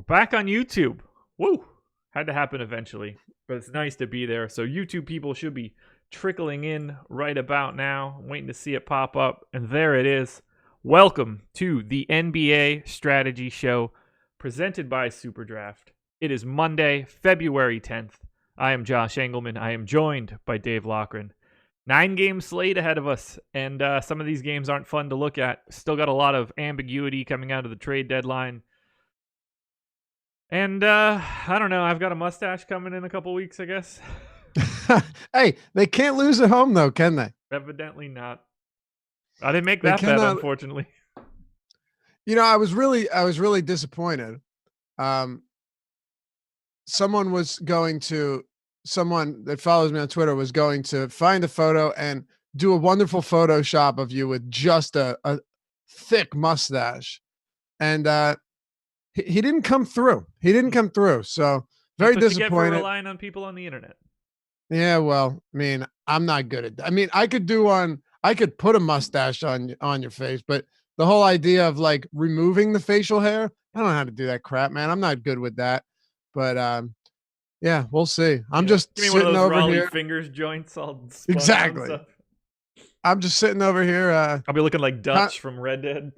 Back on YouTube. Woo! Had to happen eventually, but it's nice to be there. So YouTube people should be trickling in right about now. I'm waiting to see it pop up, and there it is. Welcome to the NBA Strategy Show, presented by Superdraft. It is Monday, February 10th. I am Josh Engelman. I am joined by Dave Loughran. 9-game slate ahead of us, and some of these games aren't fun to look at. Still got a lot of ambiguity coming out of the trade deadline. And I don't know. I've got a mustache coming in a couple weeks, I guess. Hey, they can't lose at home, though, can they? Evidently not. I didn't make that bet, unfortunately. You know, I was really disappointed. Someone that follows me on Twitter was going to find a photo and do a wonderful Photoshop of you with just a thick mustache. And he didn't come through. So very disappointed. You get for relying on people on the internet. Yeah, well, I mean, I'm not good at that. I mean, I could put a mustache on your face, but the whole idea of like removing the facial hair, I don't know how to do that crap, man. I'm not good with that. But yeah, we'll see. I'm just sitting over Raleigh here. Fingers joints all exactly. I'm just sitting over here. I'll be looking like Dutch from Red Dead.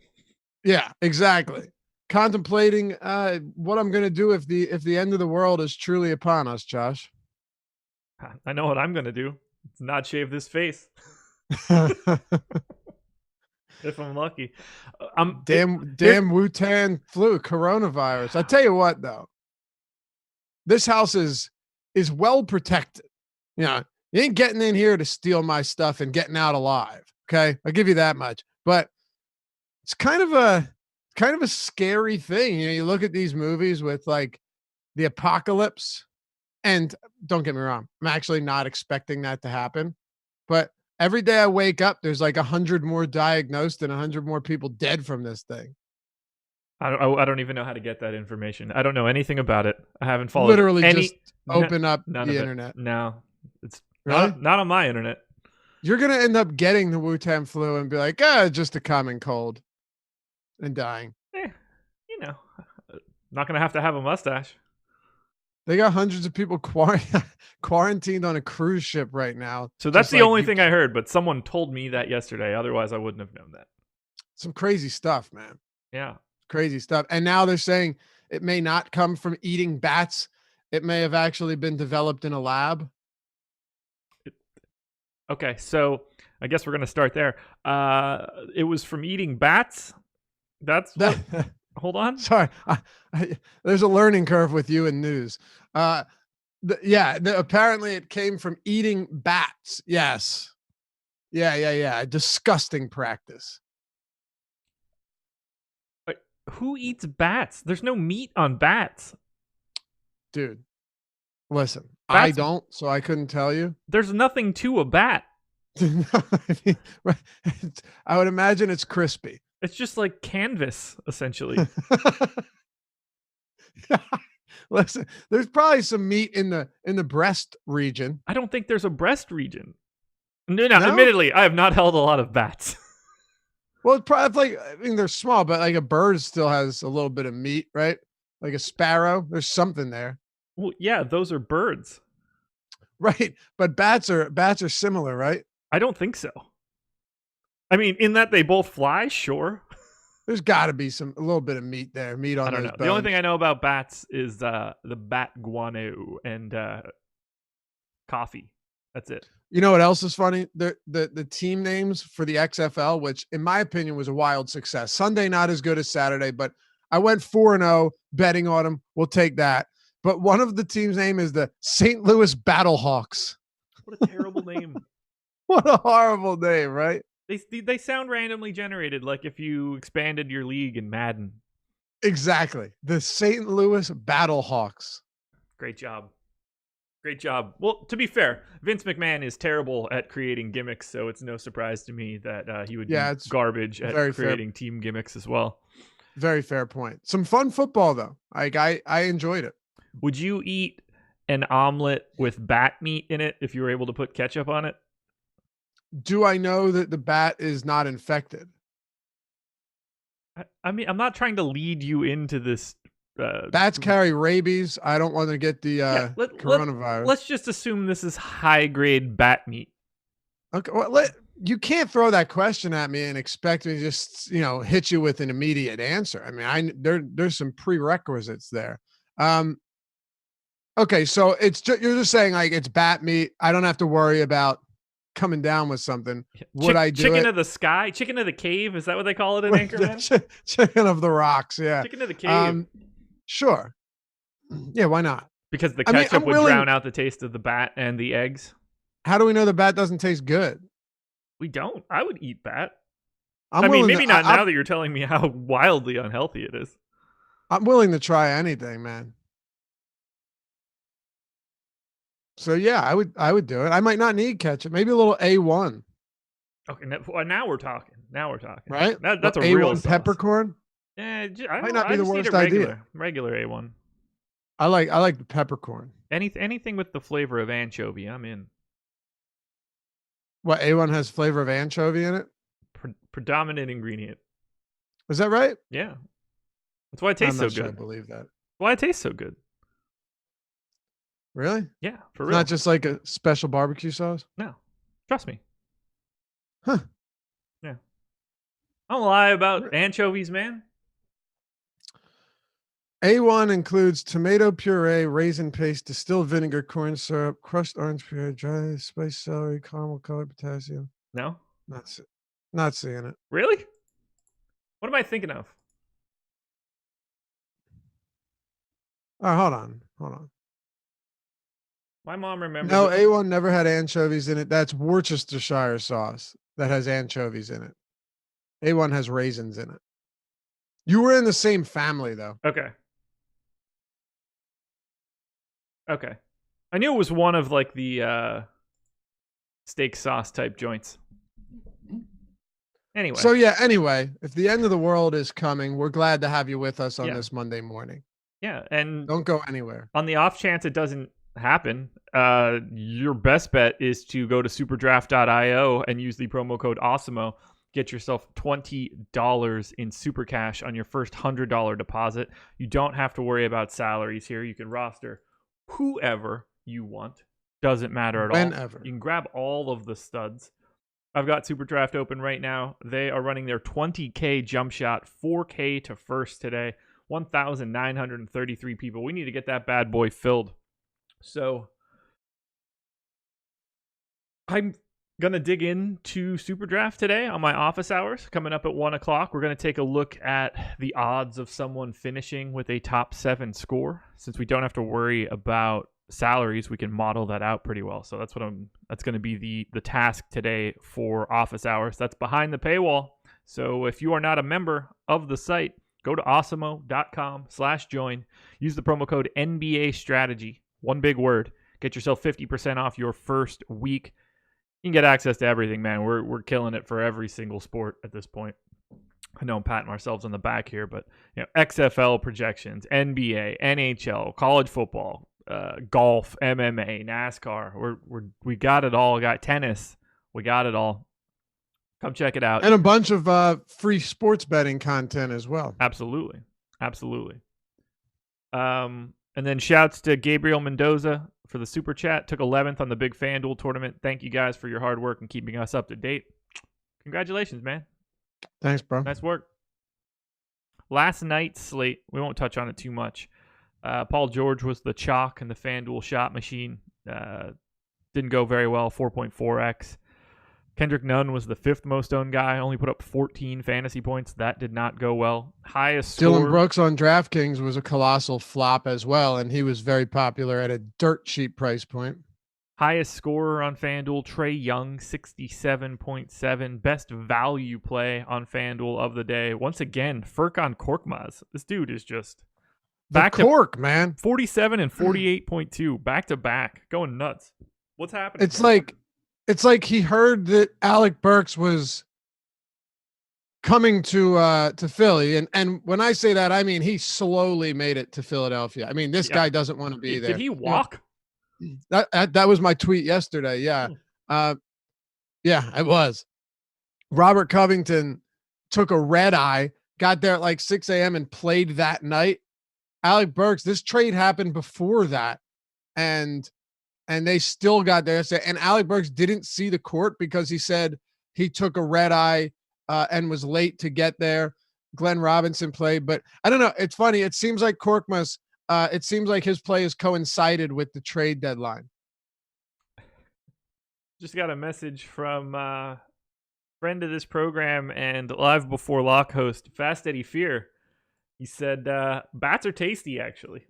Yeah, exactly. Contemplating what I'm going to do if the end of the world is truly upon us, Josh. I know what I'm going to do. It's not shave this face. If I'm lucky. Damn Wu-Tang flu, coronavirus. I tell you what, though. This house is well protected. You know, you ain't getting in here to steal my stuff and getting out alive. Okay, I'll give you that much. But it's kind of a scary thing. You know, you look at these movies with like the apocalypse, and don't get me wrong, I'm actually not expecting that to happen. But every day I wake up, there's like 100 more diagnosed and 100 more people dead from this thing. I don't even know how to get that information. I don't know anything about it. I haven't followed literally just open up the internet. No, it's really? not on my internet. You're going to end up getting the Wu-Tang flu and be like, just a common cold and dying. You know, not going to have a mustache. They got hundreds of people quarantined on a cruise ship right now. So that's the only thing I heard, but someone told me that yesterday. Otherwise, I wouldn't have known that. Some crazy stuff, man. Yeah. Crazy stuff. And now they're saying it may not come from eating bats. It may have actually been developed in a lab. Okay, so I guess we're going to start there. It was from eating bats? That's what... Hold on. Sorry. There's a learning curve with you in news. Apparently it came from eating bats. Yes. Yeah. A disgusting practice. Who eats bats? There's no meat on bats. Dude, listen, I don't, so I couldn't tell you. There's nothing to a bat. I would imagine it's crispy. It's just like canvas, essentially. Listen, there's probably some meat in the breast region. I don't think there's a breast region. No? Admittedly, I have not held a lot of bats. Well, it's probably like, I mean, they're small, but like a bird still has a little bit of meat, right? Like a sparrow, there's something there. Well, yeah, those are birds. Right, but bats are similar, right? I don't think so. I mean, in that they both fly, sure. There's got to be a little bit of meat there. Meat on those bones. The only thing I know about bats is the bat guano and coffee. That's it. You know what else is funny? The team names for the XFL, which in my opinion was a wild success. Sunday not as good as Saturday, but I went 4-0 betting on them. We'll take that. But one of the team's name is the St. Louis Battlehawks. What a terrible name. What a horrible name, right? They sound randomly generated, like if you expanded your league in Madden. Exactly. The St. Louis Battlehawks. Great job. Great job. Well, to be fair, Vince McMahon is terrible at creating gimmicks, so it's no surprise to me that he would be garbage at creating team gimmicks as well. Very fair point. Some fun football, though. Like I enjoyed it. Would you eat an omelet with bat meat in it if you were able to put ketchup on it? Do I know that the bat is not infected? I mean, I'm not trying to lead you into this Bats carry rabies. I don't want to get the coronavirus. Let's just assume this is high grade bat meat. Okay, well, you can't throw that question at me and expect me to just hit you with an immediate answer. I mean, there's some prerequisites there. Okay, so you're just saying like it's bat meat. I don't have to worry about coming down with something. Would I do chicken it? of the sky, chicken of the cave? Is that what they call it in Anchorman? Chicken of the rocks, yeah. Chicken of the cave. Sure. Yeah, why not? Because the ketchup would drown out the taste of the bat and the eggs. How do we know the bat doesn't taste good? We don't. I would eat bat. I mean, maybe not now that you're telling me how wildly unhealthy it is. I'm willing to try anything, man. So yeah, I would do it. I might not need ketchup. Maybe a little A1. Okay, now we're talking. Right? That's a A1 real peppercorn. Yeah, might not be the worst idea. Regular A1. I like the peppercorn. Anything with the flavor of anchovy, I'm in. What, A1 has flavor of anchovy in it? Predominant ingredient. Is that right? Yeah. That's why it tastes so good. I believe that. That's why it tastes so good. Really? Yeah, for real. It's not just like a special barbecue sauce? No. Trust me. Huh. Yeah. I don't lie about anchovies, man. A1 includes tomato puree, raisin paste, distilled vinegar, corn syrup, crushed orange puree, dry spiced celery, caramel colored potassium. No? Not seeing it. Really? What am I thinking of? Oh, hold on. My mom remembers. No, A1 never had anchovies in it. That's Worcestershire sauce that has anchovies in it. A1 has raisins in it. You were in the same family, though. Okay. I knew it was one of like the steak sauce type joints. Anyway. So anyway, if the end of the world is coming, we're glad to have you with us on this Monday morning. Yeah, and don't go anywhere. On the off chance it doesn't happen, your best bet is to go to superdraft.io and use the promo code AWESEMO. Get yourself $20 in super cash on your first $100 deposit. You don't have to worry about salaries here. You can roster whoever you want. Doesn't matter at all. Whenever. You can grab all of the studs. I've got Superdraft open right now. They are running their 20K jump shot, 4K to first today. 1,933 people. We need to get that bad boy filled. So I'm going to dig into Superdraft today on my office hours. Coming up at 1 o'clock, we're going to take a look at the odds of someone finishing with a top 7 score. Since we don't have to worry about salaries, we can model that out pretty well. So that's going to be the task today for office hours. That's behind the paywall. So if you are not a member of the site, go to awesemo.com/join. Use the promo code NBA Strategy. One big word. Get yourself 50% off your first week. You can get access to everything, man. We're killing it for every single sport at this point. I know I'm patting ourselves on the back here, but XFL projections, NBA, NHL, college football, golf, MMA, NASCAR. We got it all. We got tennis. We got it all. Come check it out. And a bunch of free sports betting content as well. Absolutely. And then shouts to Gabriel Mendoza for the super chat. Took 11th on the big FanDuel tournament. Thank you guys for your hard work and keeping us up to date. Congratulations, man. Thanks, bro. Nice work. Last night's slate, we won't touch on it too much. Paul George was the chalk in the FanDuel shot machine. Didn't go very well, 4.4x. Kendrick Nunn was the 5th most owned guy, only put up 14 fantasy points. That did not go well. Highest Dylan score. Brooks on DraftKings was a colossal flop as well, and he was very popular at a dirt cheap price point. Highest scorer on FanDuel, Trae Young, 67.7. Best value play on FanDuel of the day. Once again, Furkan Korkmaz. This dude is just man. 47 and 48.2. Back to back. Going nuts. What's happening? It's like he heard that Alec Burks was coming to Philly, and when I say that, I mean he slowly made it to Philadelphia. I mean this guy doesn't want to be there. Did he walk? That was my tweet yesterday. Yeah, it was. Robert Covington took a red eye, got there at like 6 a.m. and played that night. Alec Burks, this trade happened before that, and they still got there. And Alec Burks didn't see the court because he said he took a red eye and was late to get there. Glenn Robinson played, but I don't know. It's funny. It seems like Korkmaz, it seems like his play has coincided with the trade deadline. Just got a message from friend of this program and Live Before Lock host, Fast Eddie Fear. He said, bats are tasty, actually.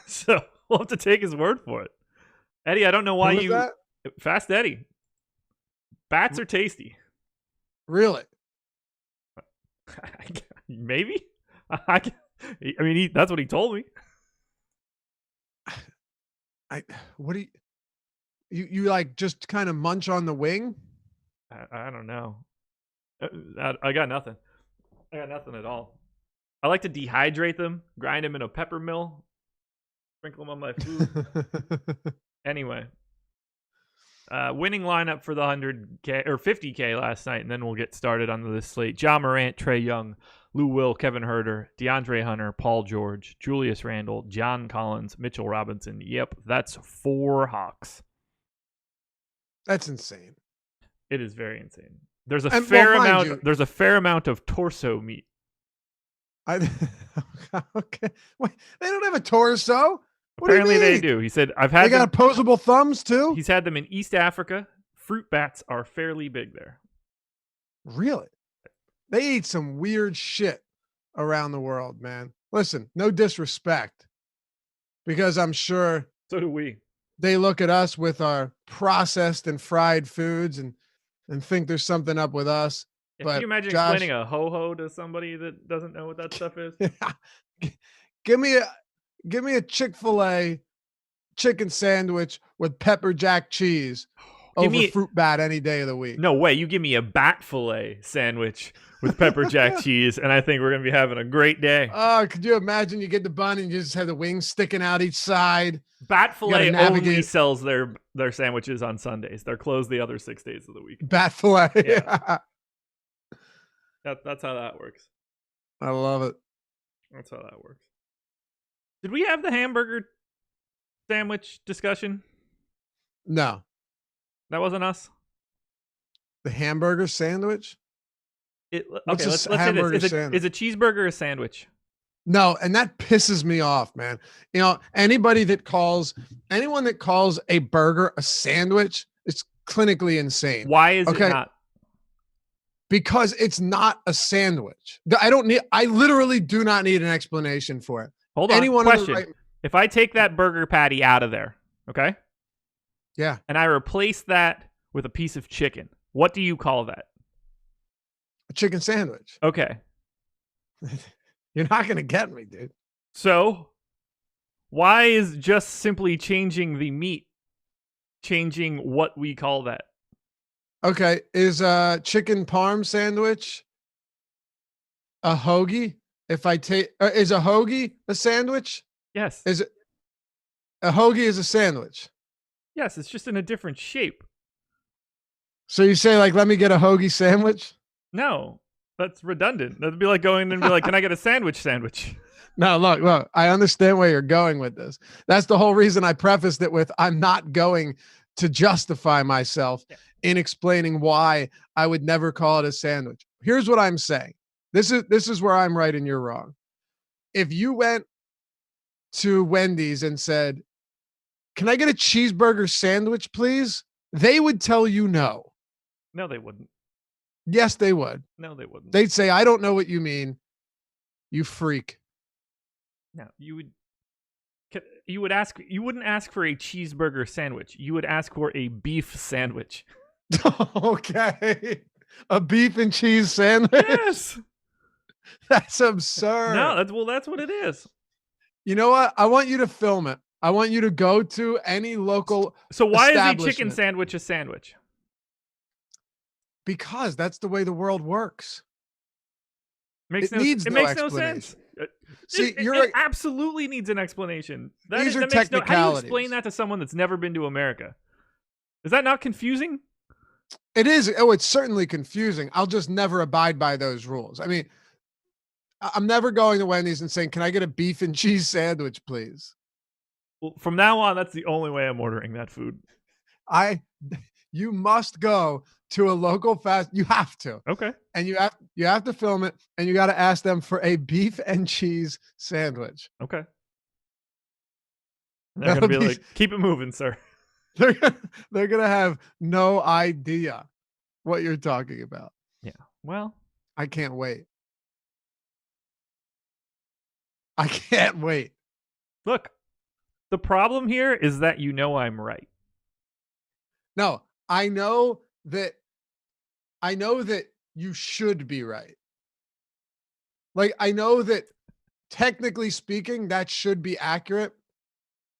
So we'll have to take his word for it. Eddie, I don't know why you... That? Fast Eddie. Bats are tasty. Really? Maybe? I mean, that's what he told me. What do you like just kind of munch on the wing? I don't know. I got nothing. I got nothing at all. I like to dehydrate them, grind them in a pepper mill, sprinkle them on my food. Anyway, winning lineup for the 100K or 50K last night, and then we'll get started on this slate. Ja Morant, Trae Young, Lou Will, Kevin Huerter, DeAndre Hunter, Paul George, Julius Randle, John Collins, Mitchell Robinson. Yep, that's 4 Hawks. That's insane. It is very insane. There's a fair amount. There's a fair amount of torso meat. Okay. Wait, they don't have a torso. What Apparently do you mean? they do. He said, "I've had." They got opposable thumbs too. He's had them in East Africa. Fruit bats are fairly big there. Really? They eat some weird shit around the world, man. Listen, no disrespect, because I'm sure. So do we. They look at us with our processed and fried foods and think there's something up with us. But can you imagine explaining a ho-ho to somebody that doesn't know what that stuff is? Give me a Chick-fil-A chicken sandwich with pepper jack cheese over fruit bat any day of the week. No way. You give me a bat fillet sandwich with pepper jack cheese, and I think we're going to be having a great day. Oh, could you imagine you get the bun and you just have the wings sticking out each side? Bat fillet only sells their sandwiches on Sundays. They're closed the other 6 days of the week. Bat fillet. Yeah. That's how that works. I love it. That's how that works. Did we have the hamburger sandwich discussion? No. That wasn't us? The hamburger sandwich? Let's say this. Is a cheeseburger a sandwich? No, and that pisses me off, man. You know, anyone that calls a burger a sandwich is clinically insane. Why is it not? Because it's not a sandwich. I literally do not need an explanation for it. Hold on. Question. If I take that burger patty out of there, okay? Yeah. And I replace that with a piece of chicken, what do you call that? A chicken sandwich. Okay. You're not going to get me, dude. So, why is just simply changing the meat changing what we call that? Okay, is a chicken parm sandwich a hoagie? If I take, is a hoagie a sandwich? Yes. Is it a hoagie is a sandwich? Yes, it's just in a different shape. So you say like, let me get a hoagie sandwich? No, that's redundant. That'd be like going and be like, can I get a sandwich? No, look, I understand where you're going with this. That's the whole reason I prefaced it with, I'm not going to justify myself in explaining why I would never call it a sandwich. Here's what I'm saying. This is where I'm right and you're wrong. If you went to Wendy's and said, can I get a cheeseburger sandwich, please? They would tell you no. No, they wouldn't. Yes, they would. No, they wouldn't. They'd say, I don't know what you mean. You freak. No, you would ask. You wouldn't ask for a cheeseburger sandwich. You would ask for a beef sandwich. Okay, a beef and cheese sandwich. Yes, that's absurd. No, that's what it is. You know what? I want you to film it. I want you to go to any local. So why is a chicken sandwich a sandwich? Because that's the way the world works. It makes no sense. See, it absolutely needs an explanation. These are technicalities. How do you explain that to someone that's never been to America? Is that not confusing? It is. Oh, it's certainly confusing. I'll just never abide by those rules. I mean, I'm never going to Wendy's and saying, "Can I get a beef and cheese sandwich, please?" Well, from now on, that's the only way I'm ordering that food. You must go to a local fast. You have to. Okay. And you have to film it, and you got to ask them for a beef and cheese sandwich. Okay. And they're gonna be like, "Keep it moving, sir." They're gonna have no idea what you're talking about. Yeah. Well, I can't wait. I can't wait. Look, the problem here is that I'm right. No, I know that you should be right. Like, I know that technically speaking, that should be accurate.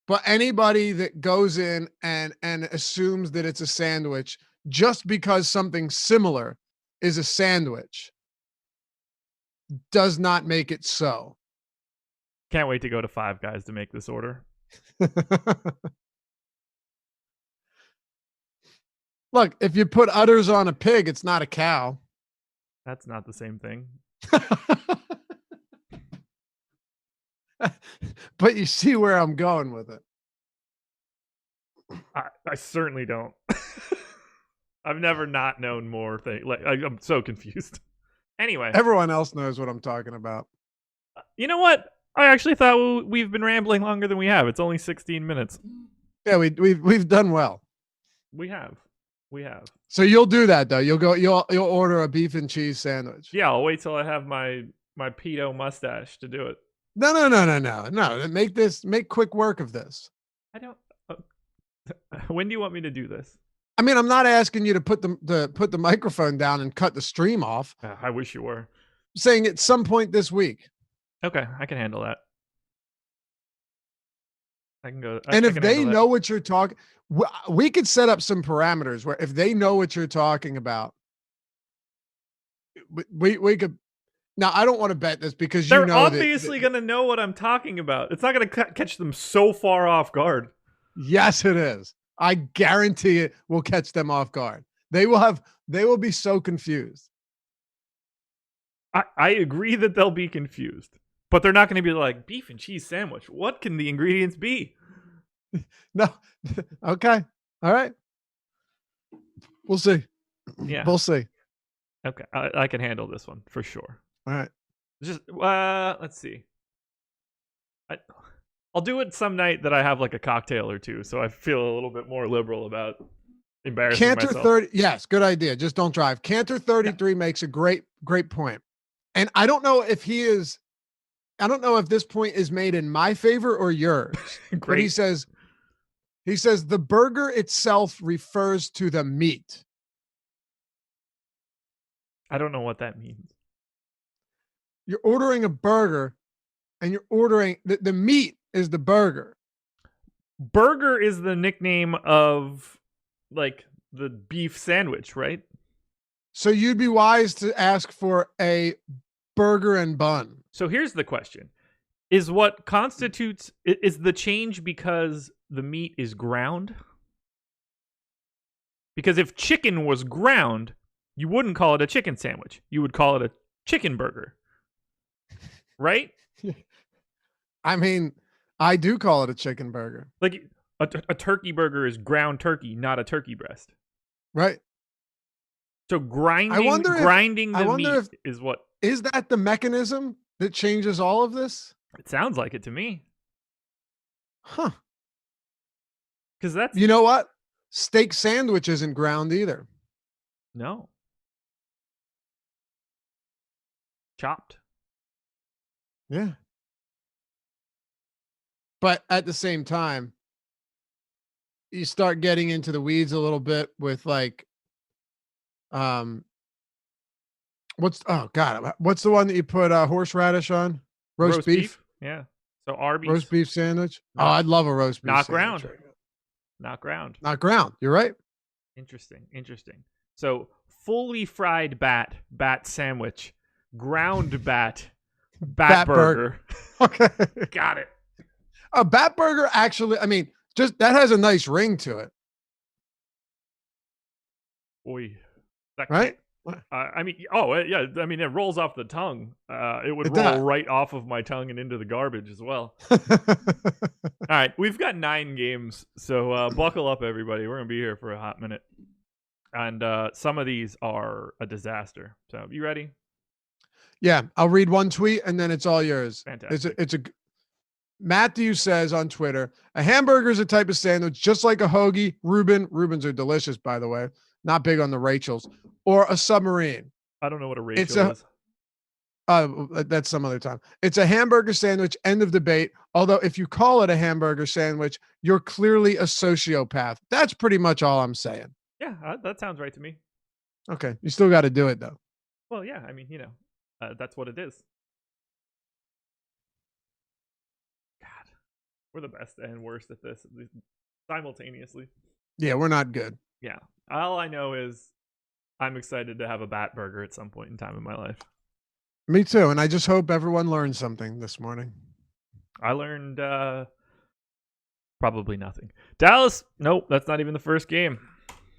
But anybody that goes in and assumes that it's a sandwich just because something similar is a sandwich does not make it so. Can't wait to go to Five Guys to make this order. Look, if you put udders on a pig, it's not a cow. That's not the same thing. But you see where I'm going with it. I certainly don't. I've never not known more things. Like, I'm so confused. Anyway, everyone else knows what I'm talking about. You know what? I actually thought we've been rambling longer than we have. It's only 16 minutes. Yeah, we've done well. We have. So you'll do that though. You'll order a beef and cheese sandwich. Yeah, I'll wait till I have my pedo mustache to do it. No. Make quick work of this. I don't. When do you want me to do this? I mean, I'm not asking you to put the microphone down and cut the stream off. I wish you were. I'm saying at some point this week. Okay, I can handle that. I can go. And if they know what you're talking, we could set up some parameters where if they know what you're talking about, we could. Now, I don't want to bet this because they're obviously going to know what I'm talking about. It's not going to catch them so far off guard. Yes, it is. I guarantee it will catch them off guard. They will be so confused. I agree that they'll be confused, but they're not going to be like, beef and cheese sandwich. What can the ingredients be? No. Okay. All right. We'll see. Yeah. We'll see. Okay. I can handle this one for sure. All right. Just let's see. I'll do it some night that I have like a cocktail or two, so I feel a little bit more liberal about embarrassing Cantor myself. 30. Yes, good idea. Just don't drive. Cantor 33 makes a great point. And I don't know if this point is made in my favor or yours. But he says the burger itself refers to the meat. I don't know what that means. You're ordering a burger and you're ordering the meat is the burger. Burger is the nickname of like the beef sandwich, right? So you'd be wise to ask for a burger and bun. So here's the question. Is what constitutes is the change because the meat is ground? Because if chicken was ground, you wouldn't call it a chicken sandwich. You would call it a chicken burger. Right? I mean, I do call it a chicken burger. Like a turkey burger is ground turkey, not a turkey breast. Right. So grinding the meat is what. Is that the mechanism that changes all of this? It sounds like it to me. Huh. Because that's. You know what? Steak sandwich isn't ground either. No. Chopped. Yeah. But at the same time, you start getting into the weeds a little bit with like, what's the one that you put horseradish on? Roast beef? Yeah. So Arby's. Roast beef sandwich? Oh, I'd love a roast beef Not sandwich. Ground. Not ground. Not ground. You're right. Interesting. So fully fried bat sandwich, ground bat burger. Okay. Got it. A bat burger actually, I mean, just that has a nice ring to it. Oy. Right? I mean, yeah. I mean, it rolls off the tongue. It would It roll does. right off of my tongue and into the garbage as well. All right, we've got 9 games, so buckle up, everybody. We're gonna be here for a hot minute, and some of these are a disaster. So, you ready? Yeah, I'll read one tweet and then it's all yours. Fantastic. It's a Matthew says on Twitter, a hamburger is a type of sandwich just like a hoagie. Reubens are delicious, by the way. Not big on the Rachels, or a submarine. I don't know what a Rachel is. That's some other time. It's a hamburger sandwich. End of debate. Although if you call it a hamburger sandwich, you're clearly a sociopath. That's pretty much all I'm saying. Yeah, that sounds right to me. Okay, you still got to do it though. Well, yeah. I mean, that's what it is. God, we're the best and worst at this simultaneously. Yeah, we're not good. Yeah. All I know is I'm excited to have a bat burger at some point in time in my life. Me too. And I just hope everyone learned something this morning. I learned probably nothing. Dallas, nope, that's not even the first game.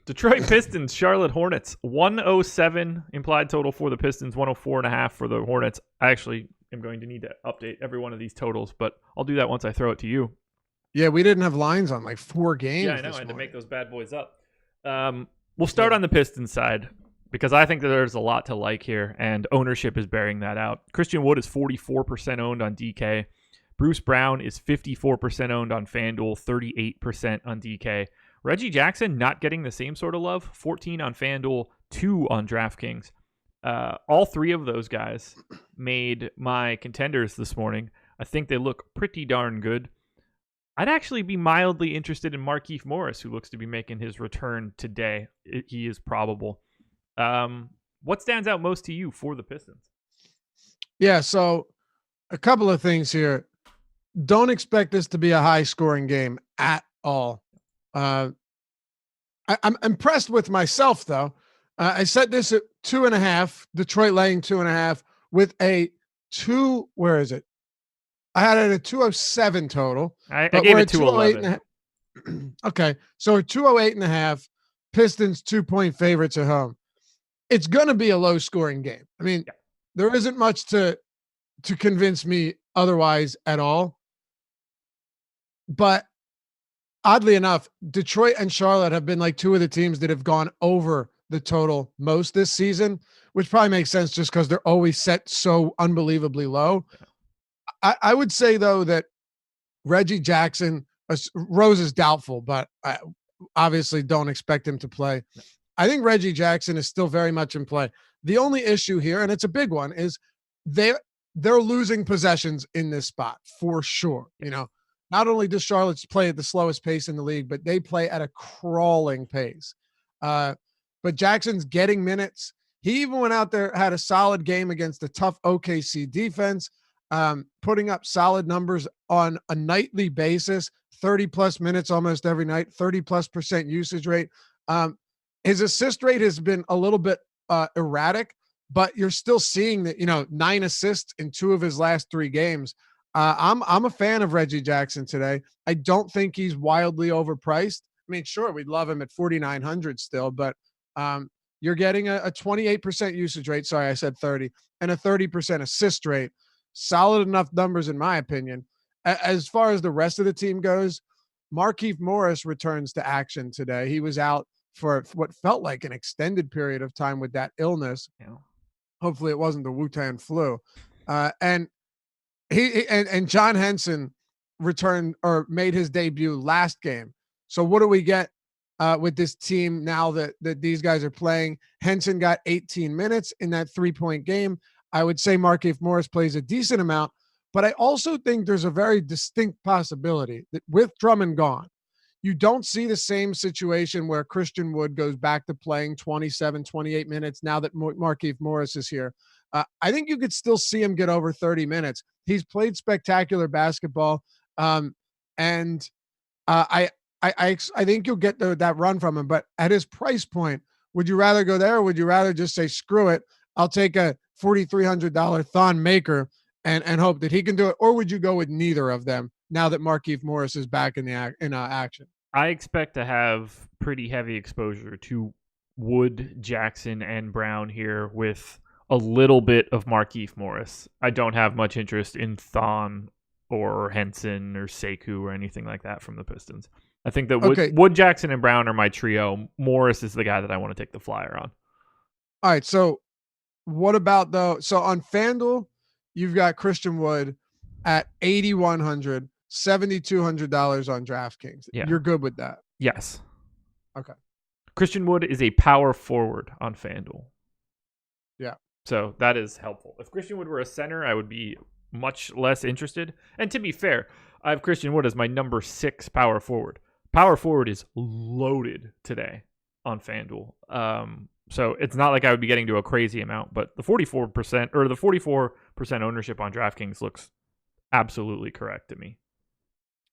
Detroit Pistons, Charlotte Hornets, 107 implied total for the Pistons, 104.5 for the Hornets. I actually am going to need to update every one of these totals, but I'll do that once I throw it to you. Yeah, we didn't have lines on like 4 games. Yeah, I know. I had to make those bad boys up. We'll start on the Pistons side because I think that there's a lot to like here, and ownership is bearing that out. Christian Wood is 44% owned on DK. Bruce Brown is 54% owned on FanDuel, 38% on DK. Reggie Jackson not getting the same sort of love, 14 on FanDuel, 2 on DraftKings. All 3 of those guys made my contenders this morning. I think they look pretty darn good. I'd actually be mildly interested in Markieff Morris, who looks to be making his return today. He is probable. What stands out most to you for the Pistons? Yeah, so a couple of things here. Don't expect this to be a high-scoring game at all. I'm impressed with myself, though. I set this at 2.5, Detroit laying 2.5 with a 2, where is it? I had it at 207 total. I gave it 211. Okay, so 208.5, Pistons 2-point favorites at home. It's going to be a low-scoring game. I mean, there isn't much to convince me otherwise at all. But oddly enough, Detroit and Charlotte have been like 2 of the teams that have gone over the total most this season, which probably makes sense just because they're always set so unbelievably low. I would say, though, that Reggie Jackson, Rose is doubtful, but I obviously don't expect him to play. I think Reggie Jackson is still very much in play. The only issue here, and it's a big one, is they're losing possessions in this spot for sure. You know, not only does Charlotte play at the slowest pace in the league, but they play at a crawling pace. But Jackson's getting minutes. He even went out there, had a solid game against a tough OKC defense, putting up solid numbers on a nightly basis, 30+ minutes almost every night, 30+% usage rate. His assist rate has been a little bit erratic, but you're still seeing that, 9 assists in 2 of his last 3 games. I'm a fan of Reggie Jackson today. I don't think he's wildly overpriced. I mean, sure, we'd love him at 4,900 still, but you're getting a 28% usage rate. Sorry, I said 30, and a 30% assist rate. Solid enough numbers, in my opinion. As far as the rest of the team goes, Markieff Morris returns to action today. He was out for what felt like an extended period of time with that illness. Yeah. Hopefully it wasn't the Wu-Tang flu. And John Henson returned or made his debut last game. So what do we get with this team now that these guys are playing? Henson got 18 minutes in that 3-point game. I would say Markieff Morris plays a decent amount, but I also think there's a very distinct possibility that with Drummond gone, you don't see the same situation where Christian Wood goes back to playing 27, 28 minutes now that Markieff Morris is here. I think you could still see him get over 30 minutes. He's played spectacular basketball, and I think you'll get that run from him. But at his price point, would you rather go there, or would you rather just say, screw it, I'll take a $4,300 Thon Maker and hope that he can do it? Or would you go with neither of them now that Markieff Morris is back in action? I expect to have pretty heavy exposure to Wood, Jackson, and Brown here with a little bit of Markieff Morris. I don't have much interest in Thon or Henson or Sekou or anything like that from the Pistons. I think that Wood, Jackson, and Brown are my trio. Morris is the guy that I want to take the flyer on. All right, so what about though? So on FanDuel, you've got Christian Wood at $8,100, $7,200 on DraftKings. Yeah. You're good with that? Yes. Okay. Christian Wood is a power forward on FanDuel. Yeah. So that is helpful. If Christian Wood were a center, I would be much less interested. And to be fair, I have Christian Wood as my number 6 power forward. Power forward is loaded today on FanDuel. So it's not like I would be getting to a crazy amount, but the 44% or the 44% ownership on DraftKings looks absolutely correct to me.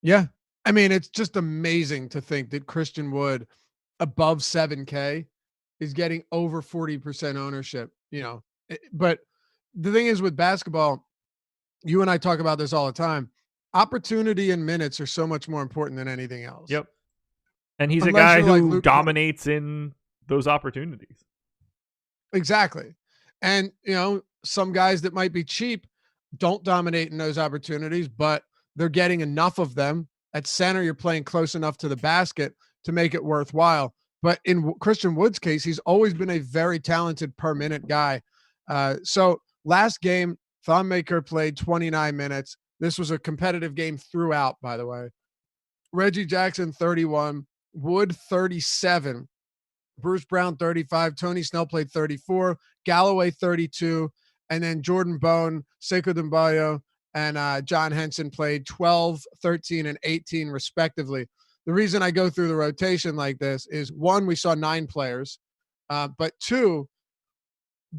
Yeah. I mean, it's just amazing to think that Christian Wood above 7K is getting over 40% ownership, but the thing is with basketball, you and I talk about this all the time. Opportunity and minutes are so much more important than anything else. Yep. And he's a guy who dominates in those opportunities. Exactly. And, some guys that might be cheap don't dominate in those opportunities, but they're getting enough of them. At center, you're playing close enough to the basket to make it worthwhile. But in Christian Wood's case, he's always been a very talented per minute guy. So last game, Thonmaker played 29 minutes. This was a competitive game throughout, by the way. Reggie Jackson, 31. Wood, 37. Bruce Brown, 35. Tony Snell played 34. Galloway, 32. And then Jordan Bone, Sekou Doumbouya, and John Henson played 12, 13, and 18, respectively. The reason I go through the rotation like this is, one, we saw 9 players. But 2,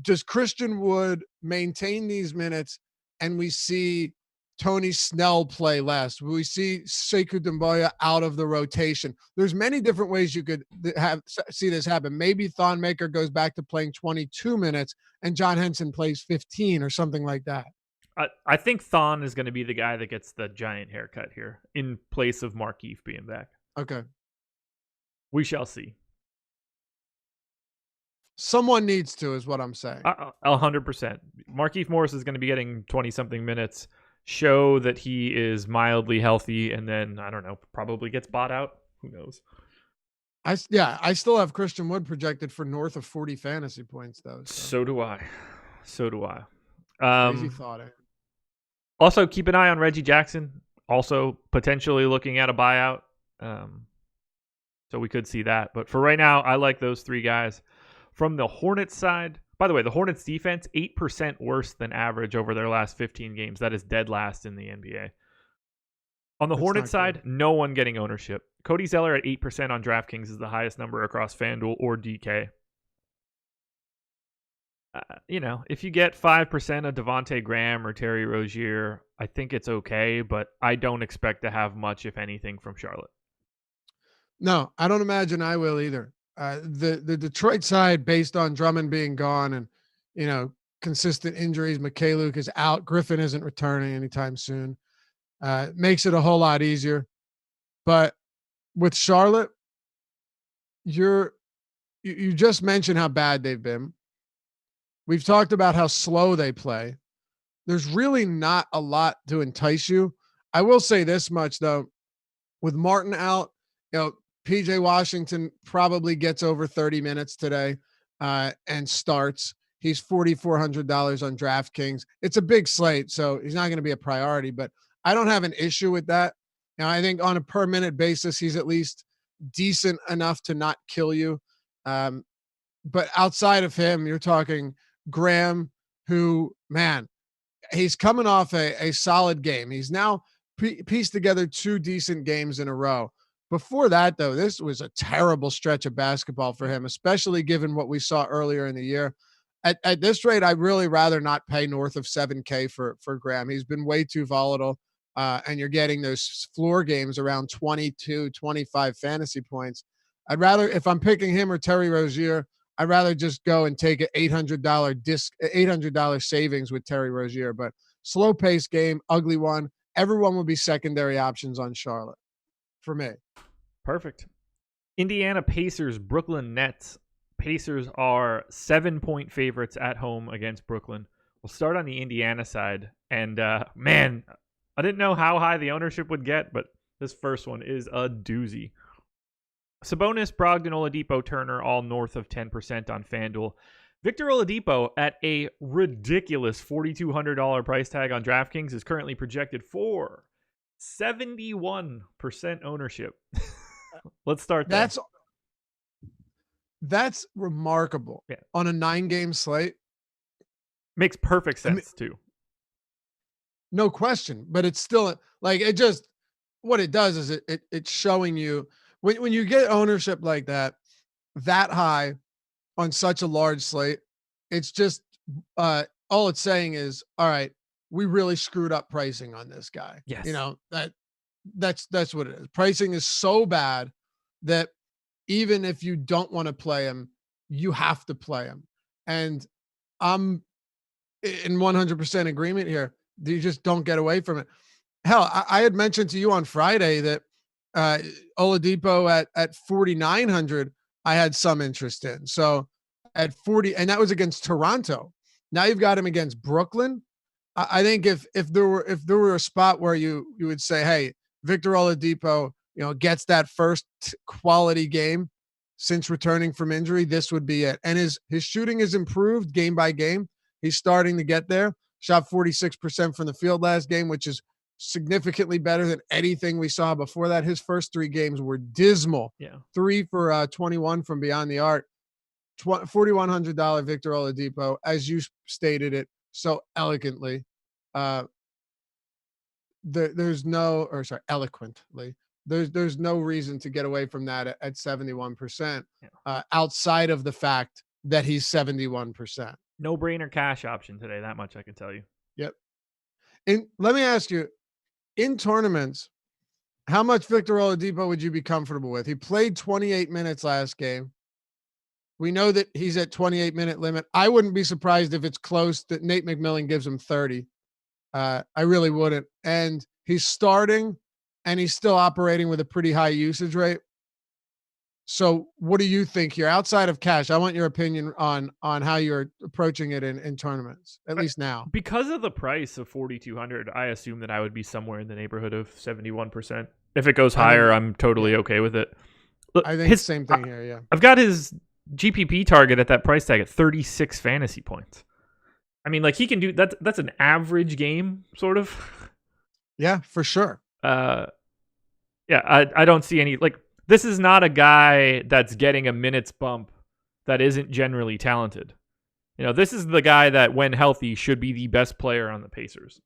does Christian Wood maintain these minutes and we see Tony Snell play less? We see Sekou Doumbouya out of the rotation. There's many different ways you could see this happen. Maybe Thonmaker goes back to playing 22 minutes and John Henson plays 15 or something like that. I think Thon is going to be the guy that gets the giant haircut here in place of Markieff being back. Okay. We shall see. Someone needs to, is what I'm saying. 100%. Markieff Morris is going to be getting 20-something minutes, show that he is mildly healthy, and then, I don't know, probably gets bought out. Who knows? I still have Christian Wood projected for north of 40 fantasy points, though. So do I. Crazy thought. Also, keep an eye on Reggie Jackson. Also, potentially looking at a buyout. So we could see that. But for right now, I like those 3 guys. From the Hornets side, by the way, the Hornets defense, 8% worse than average over their last 15 games. That is dead last in the NBA. On the Hornets side, no one getting ownership. Cody Zeller at 8% on DraftKings is the highest number across FanDuel or DK. If you get 5% of Devontae Graham or Terry Rozier, I think it's okay, but I don't expect to have much, if anything, from Charlotte. No, I don't imagine I will either. The Detroit side, based on Drummond being gone and, consistent injuries, Mikhailuk is out, Griffin isn't returning anytime soon, makes it a whole lot easier. But with Charlotte, you just mentioned how bad they've been. We've talked about how slow they play. There's really not a lot to entice you. I will say this much, though. With Martin out, PJ Washington probably gets over 30 minutes today and starts. He's $4,400 on DraftKings. It's a big slate, so he's not going to be a priority, but I don't have an issue with that. I think on a per minute basis, he's at least decent enough to not kill you. But outside of him, you're talking Graham, who, man, he's coming off a solid game. He's now pieced together 2 decent games in a row. Before that, though, this was a terrible stretch of basketball for him, especially given what we saw earlier in the year. At this rate, I'd really rather not pay north of 7K for Graham. He's been way too volatile, and you're getting those floor games around 22, 25 fantasy points. I'd rather, if I'm picking him or Terry Rozier, I'd rather just go and take an $800 savings with Terry Rozier. But slow paced game, ugly one. Everyone will be secondary options on Charlotte for me. Perfect. Indiana Pacers, Brooklyn Nets. Pacers are 7-point favorites at home against Brooklyn. We'll start on the Indiana side. And man, I didn't know how high the ownership would get, but this first one is a doozy. Sabonis, Brogdon, Oladipo, Turner, all north of 10% on FanDuel. Victor Oladipo at a ridiculous $4,200 price tag on DraftKings is currently projected for 71% ownership. Let's start there. That's remarkable. Yeah. On a 9-game slate. Makes perfect sense, too. No question, but it's still like what it does is it's showing you when you get ownership like that high on such a large slate, it's just all it's saying is, all right, we really screwed up pricing on this guy. Yes. That's what it is. Pricing is so bad that even if you don't want to play him, you have to play him. And I'm in 100% agreement here. You just don't get away from it. Hell, I had mentioned to you on Friday that Oladipo at 4,900, I had some interest in. So at 40, and that was against Toronto. Now you've got him against Brooklyn. I think if there were a spot where you would say, hey, Victor Oladipo, gets that first quality game since returning from injury, this would be it. And his shooting has improved game by game. He's starting to get there. Shot 46% from the field last game, which is significantly better than anything we saw before that. His first 3 games were dismal. Yeah. 3 for 21 from beyond the arc. $4,100 Victor Oladipo, as you stated it so elegantly. Eloquently. There's no reason to get away from that at 71%, outside of the fact that he's 71%. No brainer cash option today. That much I can tell you. Yep. And let me ask you, in tournaments, how much Victor Oladipo would you be comfortable with? He played 28 minutes last game. We know that he's at 28-minute limit. I wouldn't be surprised if it's close that Nate McMillan gives him 30. I really wouldn't. And he's starting, and he's still operating with a pretty high usage rate. So what do you think here? Outside of cash, I want your opinion on how you're approaching it in tournaments, at least now. Because of the price of 4,200, I assume that I would be somewhere in the neighborhood of 71%. If it goes higher, I'm totally okay with it. Look, I think the same thing here, yeah. I've got his GPP target at that price tag at 36 fantasy points. I mean, like, he can do that. That's an average game, sort of. Yeah, for sure. I don't see any, like, this is not a guy that's getting a minutes bump that isn't generally talented. This is the guy that, when healthy, should be the best player on the Pacers.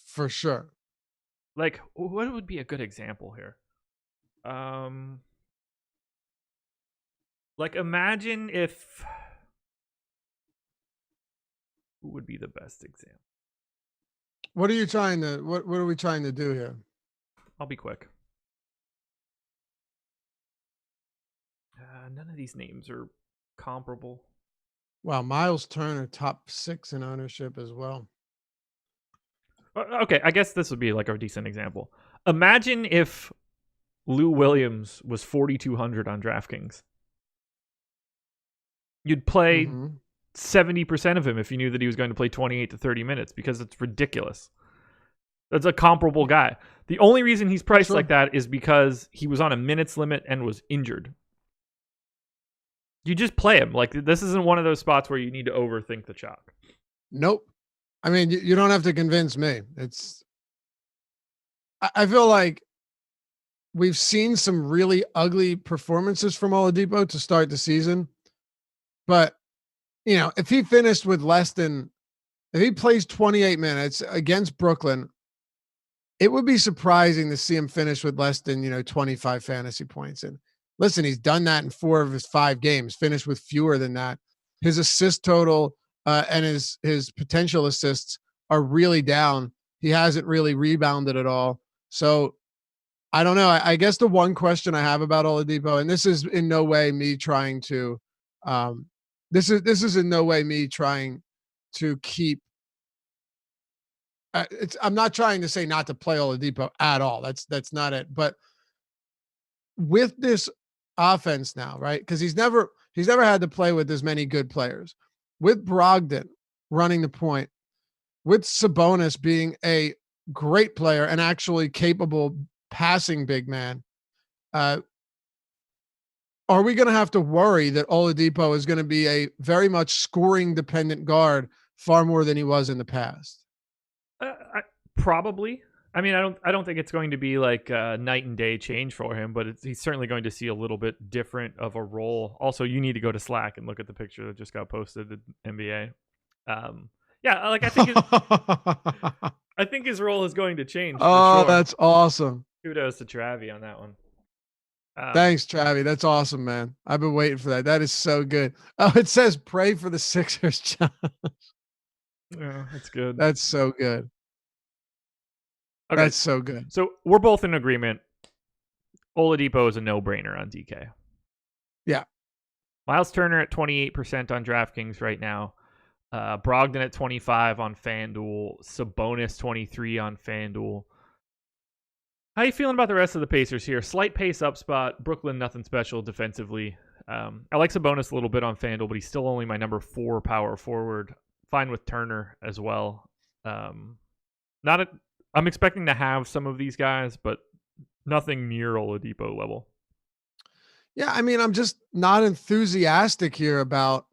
For sure. Like, what would be a good example here? Like, imagine if... Who would be the best example? What are you trying to... What are we trying to do here? I'll be quick. None of these names are comparable. Wow, Myles Turner, top 6 in ownership as well. Okay, I guess this would be like a decent example. Imagine if Lou Williams was 4,200 on DraftKings. You'd play 70% of him if you knew that he was going to play 28 to 30 minutes, because it's ridiculous. That's a comparable guy. The only reason he's priced like that is because he was on a minutes limit and was injured. You just play him. Like, this isn't one of those spots where you need to overthink the chalk. Nope. I mean, you don't have to convince me. I feel like we've seen some really ugly performances from Oladipo to start the season. But, if he finished with if he plays 28 minutes against Brooklyn, it would be surprising to see him finish with less than, 25 fantasy points. And listen, he's done that in 4 of his 5 games, finished with fewer than that. His assist total and his potential assists are really down. He hasn't really rebounded at all. So I don't know. I guess the one question I have about Oladipo, and this is in no way me trying to this is in no way me trying to keep I'm not trying to say not to play Oladipo at all. That's not it. But with this offense now, right? Because He's never had to play with as many good players. With Brogdon running the point, with Sabonis being a great player and actually capable passing big man, are we going to have to worry that Oladipo is going to be a very much scoring dependent guard far more than he was in the past? Probably. I mean, I don't think it's going to be like a night and day change for him, but he's certainly going to see a little bit different of a role. Also, you need to go to Slack and look at the picture that just got posted at NBA. Yeah, like I think his role is going to change. Oh, sure. That's awesome. Kudos to Travi on that one. Thanks, Travi. That's awesome, man. I've been waiting for that. That is so good. Oh, it says pray for the Sixers, Josh. Yeah, that's good. That's so good. Okay. That's so good. So we're both in agreement. Oladipo is a no-brainer on DK. Yeah. Myles Turner at 28% on DraftKings right now. Brogdon at 25 on FanDuel. Sabonis 23 on FanDuel. How you feeling about the rest of the Pacers here? Slight pace up spot. Brooklyn, nothing special defensively. I like Sabonis a little bit on FanDuel, but he's still only my number 4 power forward. Fine with Turner as well. I'm expecting to have some of these guys, but nothing near Oladipo level. Yeah, I mean, I'm just not enthusiastic here about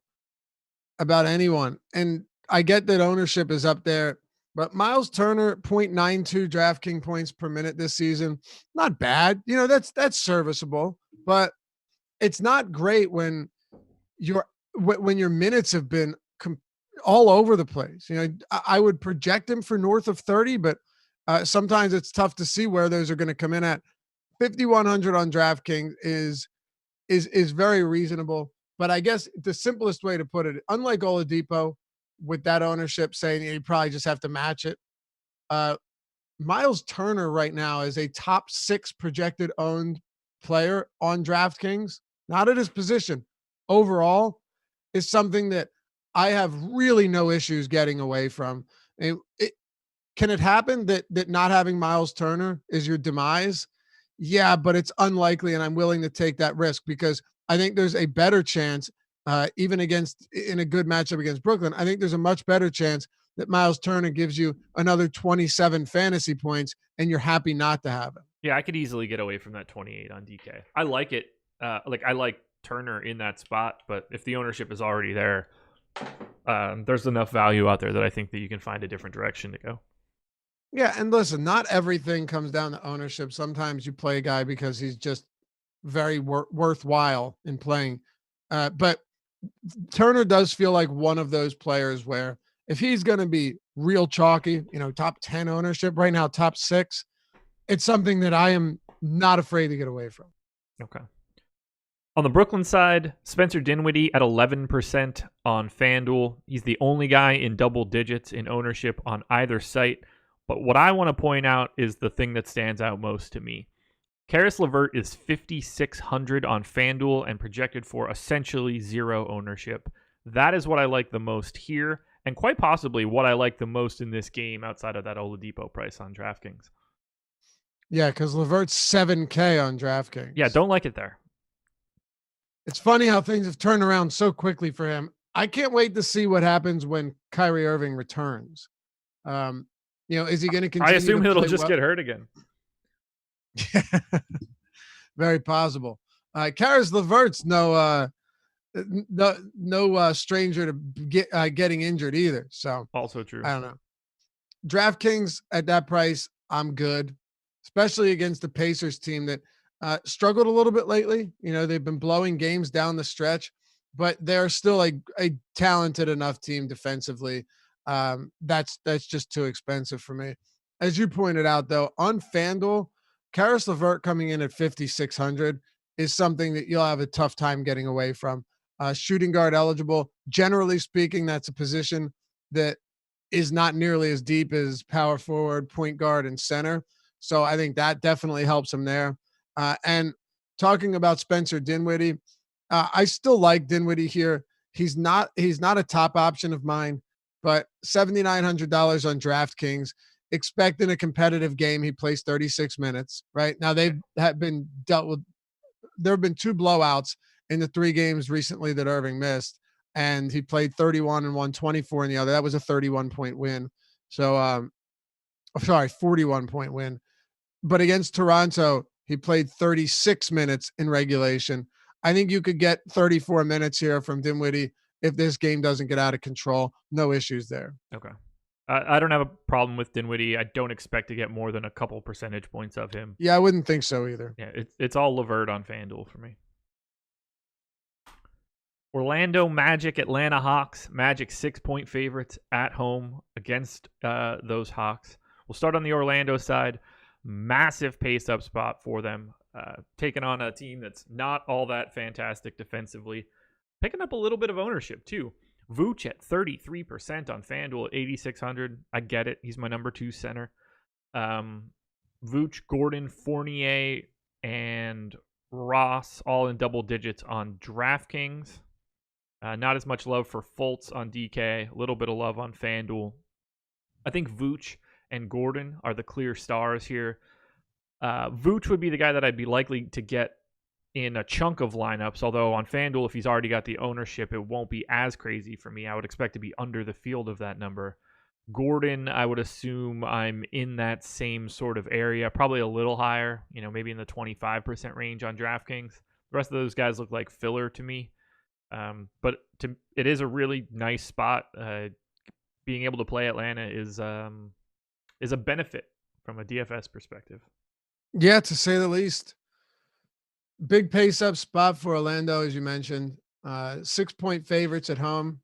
anyone. And I get that ownership is up there, but Myles Turner, 0.92 DraftKings points per minute this season, not bad. You know, that's serviceable, but it's not great when your minutes have been all over the place. You know, I would project him for north of 30, but sometimes it's tough to see where those are going to come in at. 5,100 on DraftKings is very reasonable. But I guess the simplest way to put it, unlike Oladipo, with that ownership saying you probably just have to match it, Myles Turner right now is a top 6 projected owned player on DraftKings, not at his position. Overall, is something that I have really no issues getting away from. Can it happen that not having Myles Turner is your demise? Yeah, but it's unlikely, and I'm willing to take that risk because I think there's a better chance, even in a good matchup against Brooklyn, I think there's a much better chance that Myles Turner gives you another 27 fantasy points and you're happy not to have him. Yeah, I could easily get away from that 28 on DK. I like it. I like Turner in that spot, but if the ownership is already there, there's enough value out there that I think that you can find a different direction to go. Yeah, and listen, not everything comes down to ownership. Sometimes you play a guy because he's just very worthwhile in playing. But Turner does feel like one of those players where if he's going to be real chalky, you know, top 10 ownership right now, top 6, it's something that I am not afraid to get away from. Okay. On the Brooklyn side, Spencer Dinwiddie at 11% on FanDuel. He's the only guy in double digits in ownership on either site. But what I want to point out is the thing that stands out most to me. Caris LeVert is 5,600 on FanDuel and projected for essentially 0 ownership. That is what I like the most here, and quite possibly what I like the most in this game outside of that Oladipo price on DraftKings. Yeah, because LeVert's 7K on DraftKings. Yeah, don't like it there. It's funny how things have turned around so quickly for him. I can't wait to see what happens when Kyrie Irving returns. You know, is he going to continue? I assume he'll just get hurt again. Very possible. Caris LeVert's no stranger to getting injured either. So also true. I don't know. DraftKings at that price, I'm good, especially against the Pacers team that struggled a little bit lately. You know, they've been blowing games down the stretch, but they're still a talented enough team defensively. That's just too expensive for me. As you pointed out, though, on FanDuel, Caris LeVert coming in at 5,600 is something that you'll have a tough time getting away from. Shooting guard eligible. Generally speaking, that's a position that is not nearly as deep as power forward, point guard, and center. So I think that definitely helps him there. And talking about Spencer Dinwiddie, I still like Dinwiddie here. He's not a top option of mine, but $7,900 on DraftKings. Expect in a competitive game he plays 36 minutes. Right now, there have been 2 blowouts, in the 3 games recently that Irving missed, and he played 31 and won 24 in the other. That was a 31-point win. So, 41-point win. But against Toronto, he played 36 minutes in regulation. I think you could get 34 minutes here from Dinwiddie if this game doesn't get out of control. No issues there. Okay. I don't have a problem with Dinwiddie. I don't expect to get more than a couple percentage points of him. Yeah, I wouldn't think so either. Yeah, it's all Levert on FanDuel for me. Orlando Magic, Atlanta Hawks. Magic 6-point favorites at home against those Hawks. We'll start on the Orlando side. Massive pace-up spot for them. Taking on a team that's not all that fantastic defensively. Picking up a little bit of ownership, too. Vooch at 33% on FanDuel at 8,600. I get it. He's my number 2 center. Vooch, Gordon, Fournier, and Ross all in double digits on DraftKings. Not as much love for Fultz on DK. A little bit of love on FanDuel. I think Vooch and Gordon are the clear stars here. Vooch would be the guy that I'd be likely to get in a chunk of lineups, although on FanDuel, if he's already got the ownership, it won't be as crazy for me. I would expect to be under the field of that number. Gordon, I would assume I'm in that same sort of area, probably a little higher, maybe in the 25% range on DraftKings. The rest of those guys look like filler to me. But it is a really nice spot. Being able to play Atlanta is a benefit from a DFS perspective. Yeah, to say the least. Big pace up spot for Orlando, as you mentioned. 6-point favorites at home.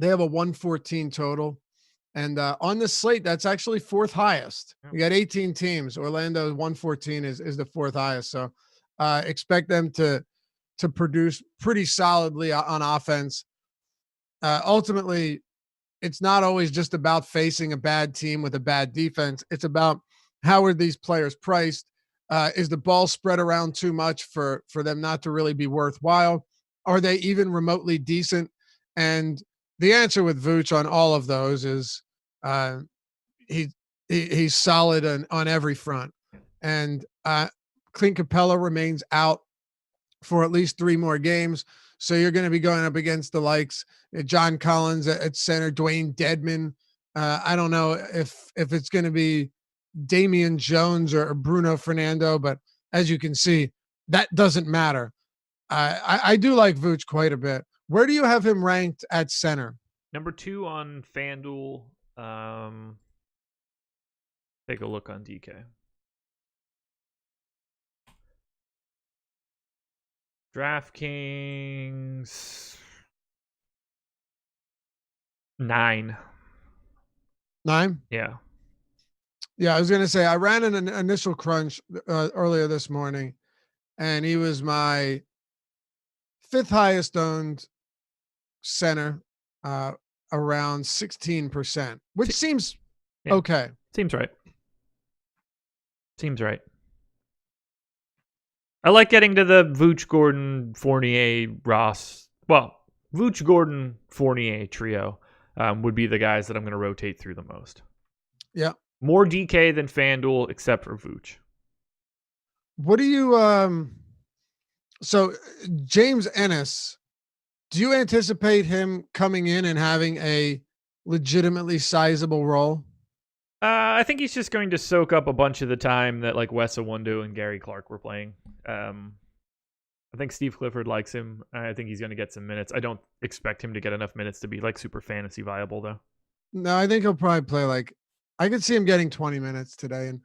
They have a 114 total. And on the slate, that's actually 4th highest. You got 18 teams. Orlando's 114 is the 4th highest. So expect them to produce pretty solidly on offense. Ultimately, it's not always just about facing a bad team with a bad defense. It's about how are these players priced? Is the ball spread around too much for them not to really be worthwhile? Are they even remotely decent? And the answer with Vooch on all of those is he's solid on every front. And Clint Capella remains out for at least 3 more games. So you're going to be going up against the likes of John Collins at center, Dwayne Dedman. I don't know if it's going to be Damian Jones or Bruno Fernando, but as you can see, that doesn't matter. I do like Vooch quite a bit. Where do you have him ranked at center? Number 2 on FanDuel. Take a look on DK. DraftKings 9. 9? Yeah. Yeah, I was going to say, I ran an initial crunch earlier this morning, and he was my 5th highest owned center, around 16%, which seems okay. Seems right. I like getting to the Vooch, Gordon, Fournier, Ross. Well, Vooch, Gordon, Fournier trio would be the guys that I'm going to rotate through the most. Yeah. More DK than FanDuel, except for Vooch. What do you so James Ennis, do you anticipate him coming in and having a legitimately sizable role? I think he's just going to soak up a bunch of the time that like Wes Iwundu and Gary Clark were playing. I think Steve Clifford likes him. I think he's going to get some minutes. I don't expect him to get enough minutes to be like super fantasy viable though. No, I think he'll probably play I could see him getting 20 minutes today. And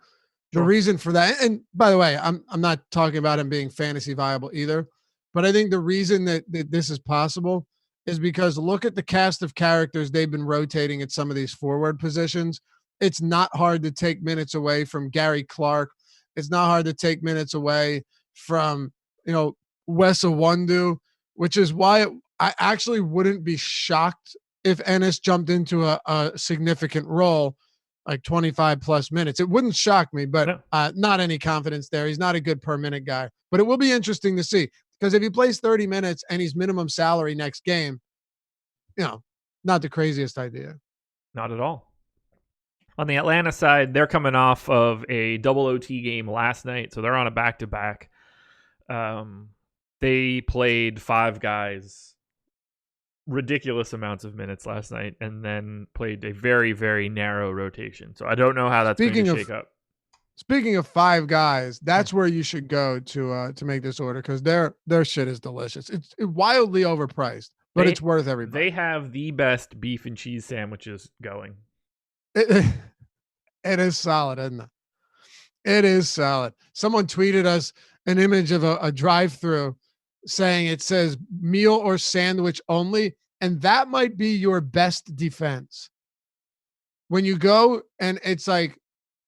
the reason for that, and by the way, I'm not talking about him being fantasy viable either, but I think the reason that this is possible is because look at the cast of characters they've been rotating at some of these forward positions. It's not hard to take minutes away from Gary Clark. It's not hard to take minutes away from, Wes Iwundu, which is why I actually wouldn't be shocked if Ennis jumped into a significant role, like 25 plus minutes. It wouldn't shock me, but not any confidence there. He's not a good per minute guy, but it will be interesting to see because if he plays 30 minutes and he's minimum salary next game, not the craziest idea. Not at all. On the Atlanta side, they're coming off of a double OT game last night, so they're on a back-to-back. They played 5 guys ridiculous amounts of minutes last night and then played a very, very narrow rotation. So I don't know how that's going to shake up. Speaking of 5 guys, that's where you should go to make this order because their shit is delicious. It's wildly overpriced, but it's worth everybody. They have the best beef and cheese sandwiches going. It is solid, isn't it? It is solid. Someone tweeted us an image of a drive-through saying it says meal or sandwich only, and that might be your best defense. When you go and it's like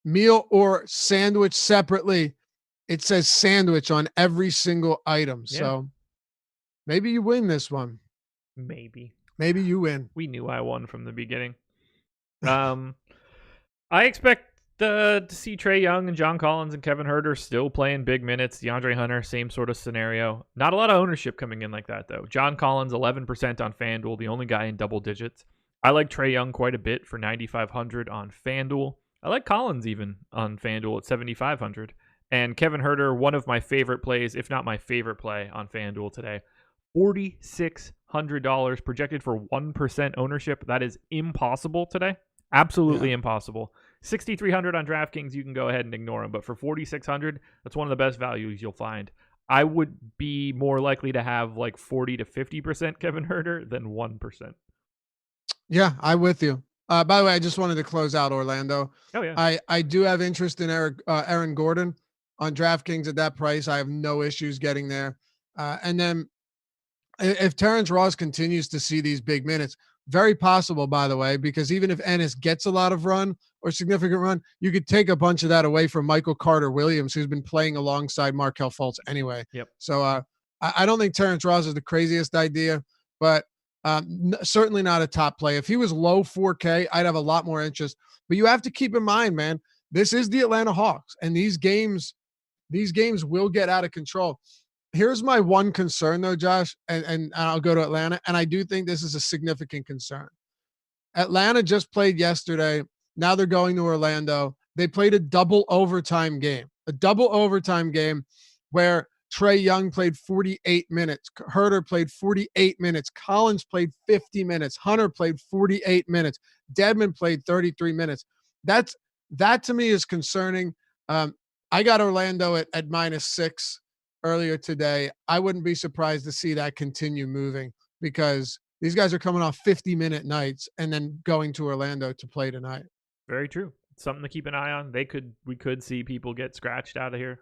meal or sandwich separately, it says sandwich on every single item. Yeah. So maybe you win this one. Maybe you win. We knew I won from the beginning. I expect to see Trae Young and John Collins and Kevin Huerter still playing big minutes. DeAndre Hunter, same sort of scenario. Not a lot of ownership coming in like that, though. John Collins, 11% on FanDuel, the only guy in double digits. I like Trae Young quite a bit for 9,500 on FanDuel. I like Collins even on FanDuel at 7,500. And Kevin Huerter, one of my favorite plays, if not my favorite play on FanDuel today. $4,600 projected for 1% ownership. That is impossible today. Absolutely impossible. 6,300 on DraftKings, you can go ahead and ignore him. But for 4,600, that's one of the best values you'll find. I would be more likely to have like 40 to 50% Kevin Huerter than 1%. Yeah, I'm with you. By the way, I just wanted to close out Orlando. Oh, yeah. I do have interest in Aaron Gordon on DraftKings at that price. I have no issues getting there. And then if Terrence Ross continues to see these big minutes, very possible, by the way, because even if Ennis gets a lot of run or significant run, you could take a bunch of that away from Michael Carter-Williams, who's been playing alongside Markelle Fultz anyway. Yep. So I don't think Terrence Ross is the craziest idea, but certainly not a top play. If he was low 4K, I'd have a lot more interest. But you have to keep in mind, man, this is the Atlanta Hawks, and these games will get out of control. Here's my one concern, though, Josh, and I'll go to Atlanta, and I do think this is a significant concern. Atlanta just played yesterday. Now they're going to Orlando. They played a double overtime game where Trae Young played 48 minutes. Huerter played 48 minutes. Collins played 50 minutes. Hunter played 48 minutes. Dedmon played 33 minutes. That to me is concerning. I got Orlando at -6 earlier today. I wouldn't be surprised to see that continue moving because these guys are coming off 50-minute nights and then going to Orlando to play tonight. Very true. Something to keep an eye on. We could see people get scratched out of here.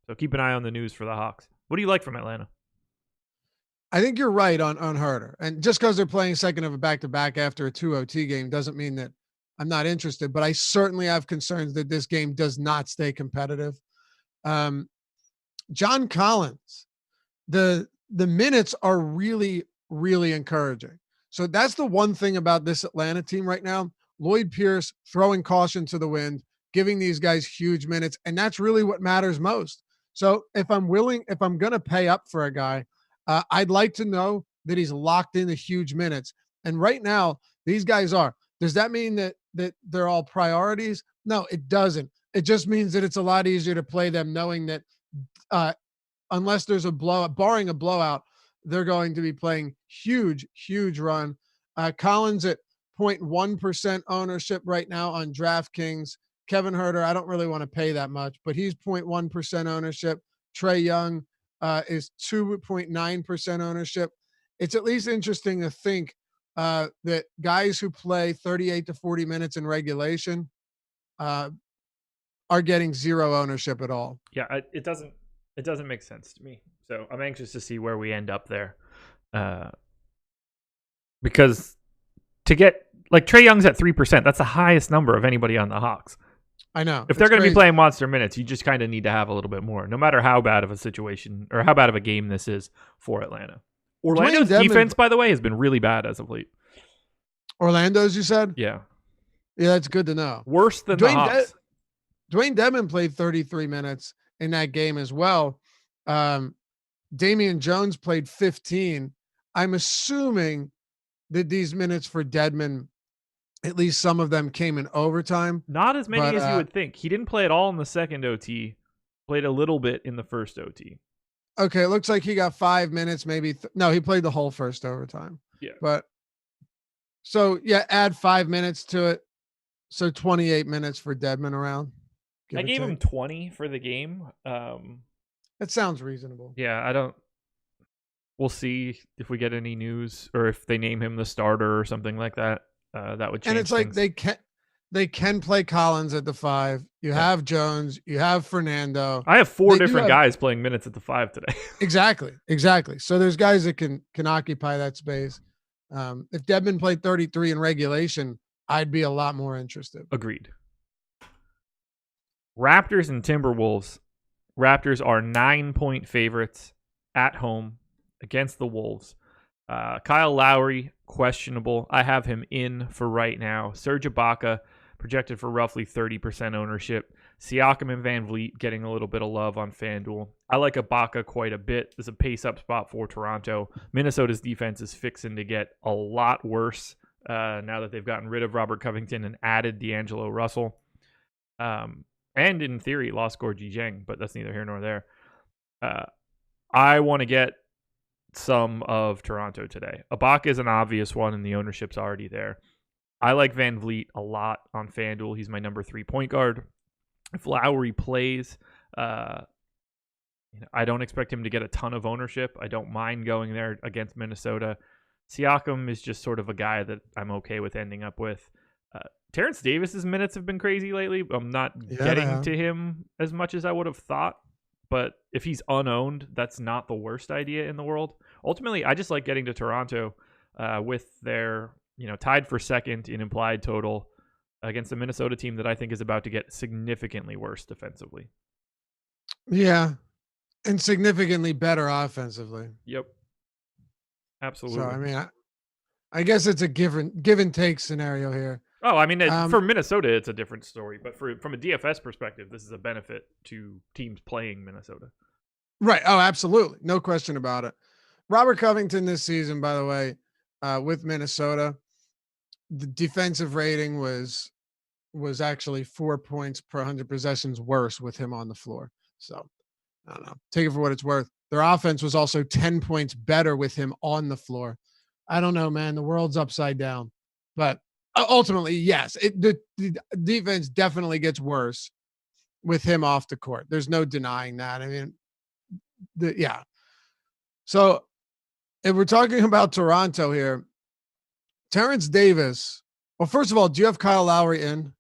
So keep an eye on the news for the Hawks. What do you like from Atlanta? I think you're right on Huerter. And just because they're playing second of a back-to-back after a 2 OT game doesn't mean that I'm not interested, but I certainly have concerns that this game does not stay competitive. John Collins, the minutes are really, really encouraging. So that's the one thing about this Atlanta team right now. Lloyd Pierce throwing caution to the wind, giving these guys huge minutes, and that's really what matters most. So if I'm going to pay up for a guy, I'd like to know that he's locked into huge minutes. And right now, these guys are. Does that mean that they're all priorities? No, it doesn't. It just means that it's a lot easier to play them knowing that unless there's a blowout, barring a blowout, they're going to be playing huge, huge run. Collins at 0.1% ownership right now on DraftKings. Kevin Huerter, I don't really want to pay that much, but he's 0.1% ownership. Trae Young is 2.9% ownership. It's at least interesting to think that guys who play 38 to 40 minutes in regulation are getting zero ownership at all. Yeah, it doesn't make sense to me. So I'm anxious to see where we end up there. Because to get like Trae Young's at 3%, that's the highest number of anybody on the Hawks. I know. If they're going to be playing monster minutes, you just kind of need to have a little bit more, no matter how bad of a situation or how bad of a game this is for Atlanta. Orlando's defense, by the way, has been really bad as of late. Orlando's, you said? Yeah. Yeah, that's good to know. Worse than the Hawks. Dwayne Dedmon played 33 minutes in that game as well. Damian Jones played 15. I'm assuming that these minutes for Dedmon, at least some of them came in overtime. Not as many as you would think. He didn't play at all in the second OT. Played a little bit in the first OT. Okay, it looks like he got 5 minutes, maybe. No, he played the whole first overtime. Yeah. But so yeah, add 5 minutes to it. So 28 minutes for Dedmon around. I gave him 20 for the game. That sounds reasonable. Yeah, I don't. We'll see if we get any news or if they name him the starter or something like that. That would change. And it's like things. they can play Collins at the 5. You have Jones, you have Fernando. I have 4 different guys playing minutes at the 5 today. Exactly. So there's guys that can occupy that space. If Dedmon played 33 in regulation, I'd be a lot more interested. Agreed. Raptors and Timberwolves. Raptors are 9-point favorites at home against the Wolves. Kyle Lowry, questionable. I have him in for right now. Serge Ibaka, projected for roughly 30% ownership. Siakam and Van Vliet getting a little bit of love on FanDuel. I like Ibaka quite a bit. There's a pace-up spot for Toronto. Minnesota's defense is fixing to get a lot worse now that they've gotten rid of Robert Covington and added D'Angelo Russell. And in theory, lost Gorgie Jang, but that's neither here nor there. I want to get some of Toronto today. Ibaka is an obvious one, and the ownership's already there. I like Van Vliet a lot on FanDuel. He's my number 3 point guard. If Lowry plays, I don't expect him to get a ton of ownership. I don't mind going there against Minnesota. Siakam is just sort of a guy that I'm okay with ending up with. Terrence Davis's minutes have been crazy lately. I'm not getting to him as much as I would have thought. But if he's unowned, that's not the worst idea in the world. Ultimately, I just like getting to Toronto with their, tied for second in implied total against a Minnesota team that I think is about to get significantly worse defensively. Yeah, and significantly better offensively. Yep, absolutely. So I mean, I guess it's a give and take scenario here. Oh, I mean, for Minnesota, it's a different story. But from a DFS perspective, this is a benefit to teams playing Minnesota. Right. Oh, absolutely. No question about it. Robert Covington this season, by the way, with Minnesota, the defensive rating was actually 4 points per 100 possessions worse with him on the floor. So I don't know. Take it for what it's worth. Their offense was also 10 points better with him on the floor. I don't know, man. The world's upside down. But ultimately, yes, the defense definitely gets worse with him off the court. There's no denying that. I mean, yeah. So if we're talking about Toronto here, Terrence Davis. Well, first of all, do you have Kyle Lowry in?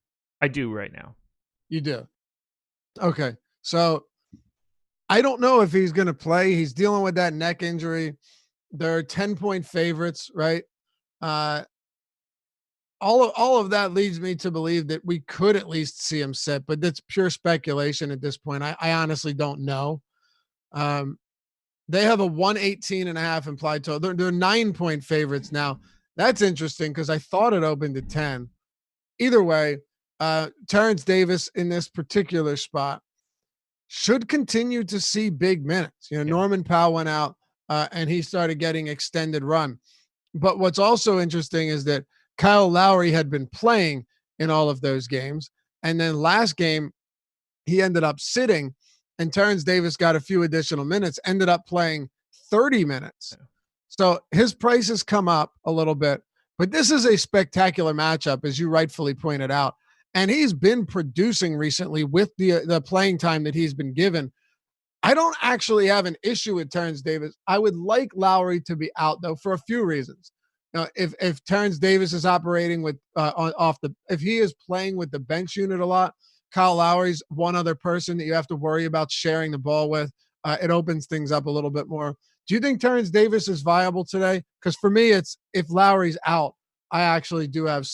I do right now. You do. Okay. So I don't know if he's going to play. He's dealing with that neck injury. They're 10-point favorites, right? All of that leads me to believe that we could at least see him sit, but that's pure speculation at this point. I honestly don't know. They have a 118.5 implied total. They're 9-point favorites now. That's interesting because I thought it opened at 10. Either way, Terrence Davis in this particular spot should continue to see big minutes. Norman Powell went out and he started getting extended run. But what's also interesting is that Kyle Lowry had been playing in all of those games. And then last game, he ended up sitting, and Terrence Davis got a few additional minutes, ended up playing 30 minutes. Yeah. So his price has come up a little bit, but this is a spectacular matchup, as you rightfully pointed out. And he's been producing recently with the playing time that he's been given. I don't actually have an issue with Terrence Davis. I would like Lowry to be out, though, for a few reasons. Now, if Terrence Davis is operating with if he is playing with the bench unit a lot, Kyle Lowry's one other person that you have to worry about sharing the ball with. It opens things up a little bit more. Do you think Terrence Davis is viable today? Because for me, it's if Lowry's out, I actually do have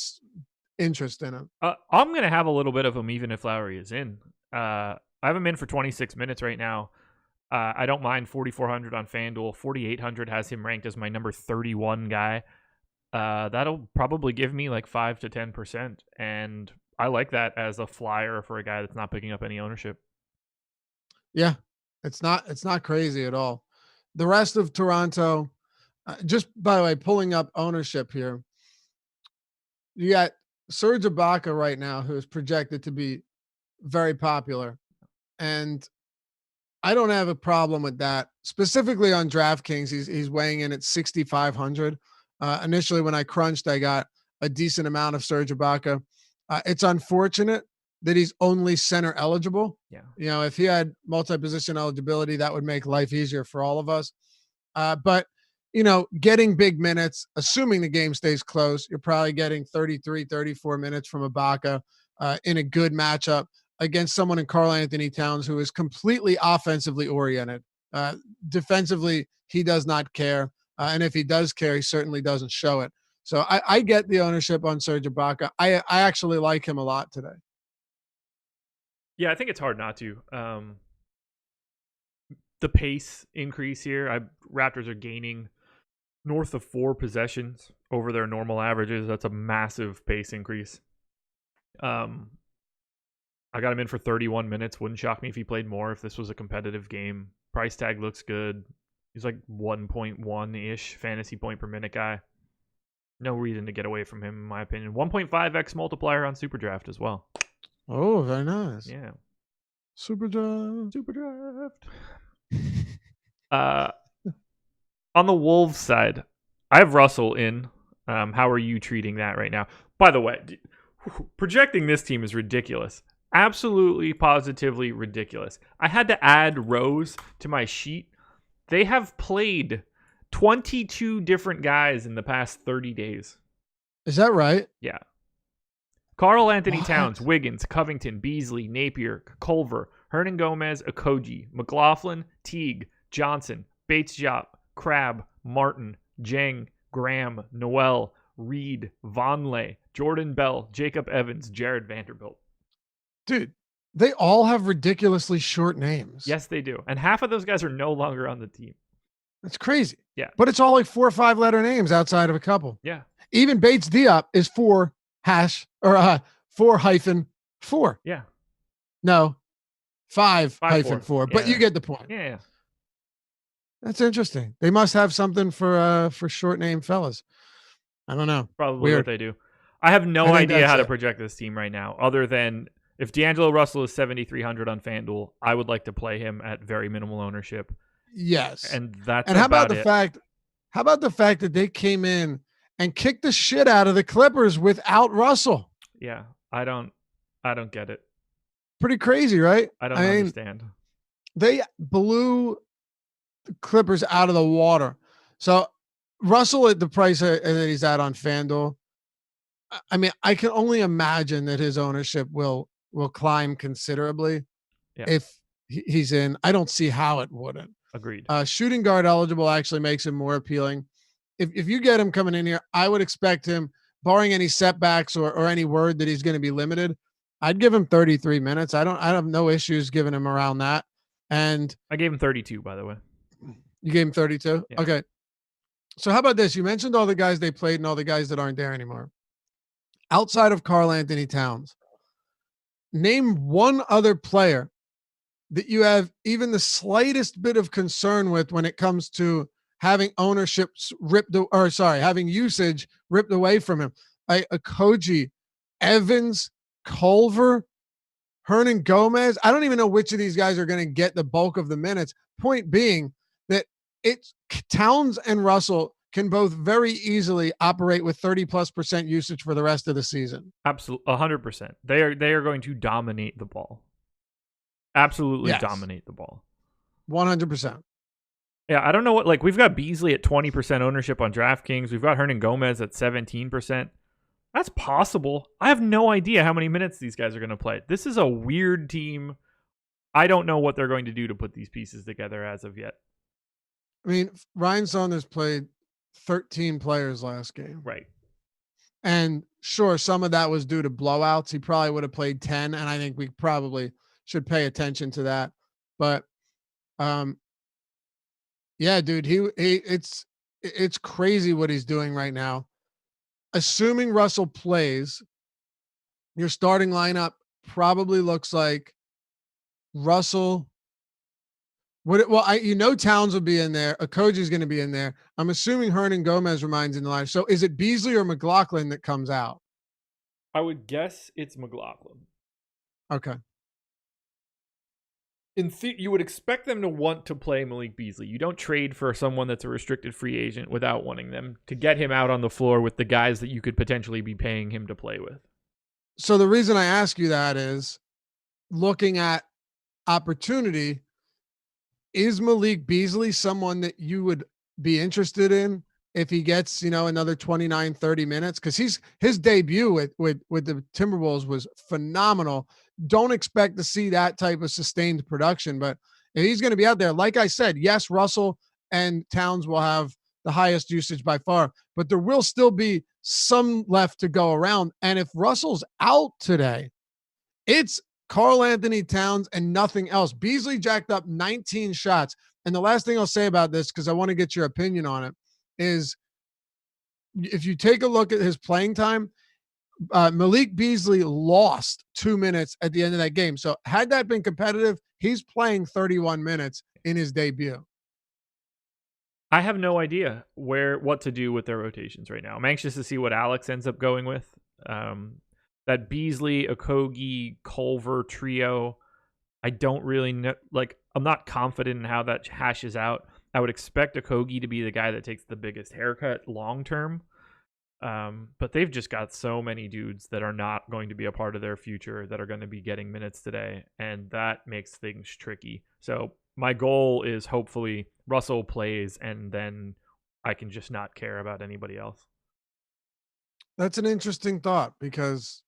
interest in him. I'm going to have a little bit of him even if Lowry is in. I have him in for 26 minutes right now. I don't mind 4,400 on FanDuel. 4,800 has him ranked as my number 31 guy. That'll probably give me like 5 to 10%. And I like that as a flyer for a guy that's not picking up any ownership. Yeah, it's not crazy at all. The rest of Toronto, just by the way, pulling up ownership here. You got Serge Ibaka right now, who is projected to be very popular. And I don't have a problem with that. Specifically on DraftKings, he's weighing in at 6,500. Initially, when I crunched, I got a decent amount of Serge Ibaka. It's unfortunate that he's only center eligible. Yeah. You know, if he had multi-position eligibility, that would make life easier for all of us. But you know, getting big minutes, assuming the game stays close, you're probably getting 33, 34 minutes from Ibaka in a good matchup against someone in Karl Anthony Towns who is completely offensively oriented. Defensively, he does not care. And if he does care, he certainly doesn't show it. So I get the ownership on Serge Ibaka. I actually like him a lot today. Yeah, I think it's hard not to. The pace increase here, Raptors are gaining north of 4 possessions over their normal averages. That's a massive pace increase. I got him in for 31 minutes. Wouldn't shock me if he played more if this was a competitive game. Price tag looks good. He's like 1.1-ish fantasy point per minute guy. No reason to get away from him, in my opinion. 1.5x multiplier on Superdraft as well. Oh, very nice. Yeah. Superdraft. On the Wolves side, I have Russell in. How are you treating that right now? By the way, projecting this team is ridiculous. Absolutely, positively ridiculous. I had to add rows to my sheet. They have played 22 different guys in the past 30 days. Is that right? Yeah. Karl Anthony Towns, Wiggins, Covington, Beasley, Napier, Culver, Hernan Gomez, Okogie, McLaughlin, Teague, Johnson, Bates-Diop, Crabbe, Martin, Jeng, Graham, Noel, Reed, Vonleh, Jordan Bell, Jacob Evans, Jared Vanderbilt. Dude, they all have ridiculously short names. Yes, they do. And half of those guys are no longer on the team. That's crazy. Yeah. But it's all like 4 or 5 letter names outside of a couple. Yeah. Even Bates-Diop is 4 hyphen 4. Yeah. No, 5 hyphen 4. But you get the point. Yeah. That's interesting. They must have something for short name fellas. I don't know. Probably what they do. I have no idea how to project this team right now, other than if D'Angelo Russell is 7,300 on FanDuel, I would like to play him at very minimal ownership. Yes. And that's how about the fact that they came in and kicked the shit out of the Clippers without Russell? Yeah. I don't get it. Pretty crazy, right? I don't understand. They blew the Clippers out of the water. So Russell at the price that he's at on FanDuel, I mean, I can only imagine that his ownership will climb considerably if he's in. I don't see how it wouldn't. Agreed. Shooting guard eligible actually makes him more appealing. If you get him coming in here, I would expect him, barring any setbacks or any word that he's going to be limited, I'd give him 33 minutes. I have no issues giving him around that. And I gave him 32, by the way. You gave him 32? Yeah. Okay. So how about this? You mentioned all the guys they played and all the guys that aren't there anymore. Outside of Karl Anthony Towns, name one other player that you have even the slightest bit of concern with when it comes to having having usage ripped away from him. Okogie, Evans, Culver, Hernan Gomez. I don't even know which of these guys are going to get the bulk of the minutes. Point being that it's Towns and Russell can both very easily operate with 30+% usage for the rest of the season. Absolutely. 100%. They are going to dominate the ball. Absolutely dominate the ball. 100%. Yeah, I don't know what, we've got Beasley at 20% ownership on DraftKings. We've got Hernan Gomez at 17%. That's possible. I have no idea how many minutes these guys are going to play. This is a weird team. I don't know what they're going to do to put these pieces together as of yet. I mean, Ryan Saunders played 13 players last game. Right. And sure, some of that was due to blowouts. He probably would have played 10, and I think we probably should pay attention to that. But yeah, dude, it's crazy what he's doing right now. Assuming Russell plays, your starting lineup probably looks like Russell. Towns will be in there. Okogie's going to be in there. I'm assuming Hernan Gomez remains in the line. So is it Beasley or McLaughlin that comes out? I would guess it's McLaughlin. Okay. you would expect them to want to play Malik Beasley. You don't trade for someone that's a restricted free agent without wanting them to get him out on the floor with the guys that you could potentially be paying him to play with. So the reason I ask you that is looking at opportunity, is Malik Beasley someone that you would be interested in if he gets, another 29, 30 minutes? Because his debut with the Timberwolves was phenomenal. Don't expect to see that type of sustained production, but if he's going to be out there, like I said, yes, Russell and Towns will have the highest usage by far, but there will still be some left to go around. And if Russell's out today, it's Karl Anthony Towns and nothing else. Beasley jacked up 19 shots. And the last thing I'll say about this, because I want to get your opinion on it, is if you take a look at his playing time, Malik Beasley lost 2 minutes at the end of that game. So had that been competitive, he's playing 31 minutes in his debut. I have no idea what to do with their rotations right now. I'm anxious to see what Alex ends up going with. That Beasley, Okogie, Culver trio, I don't really know. I'm not confident in how that hashes out. I would expect Okogie to be the guy that takes the biggest haircut long term. But they've just got so many dudes that are not going to be a part of their future that are going to be getting minutes today, and that makes things tricky. So my goal is hopefully Russell plays, and then I can just not care about anybody else. That's an interesting thought because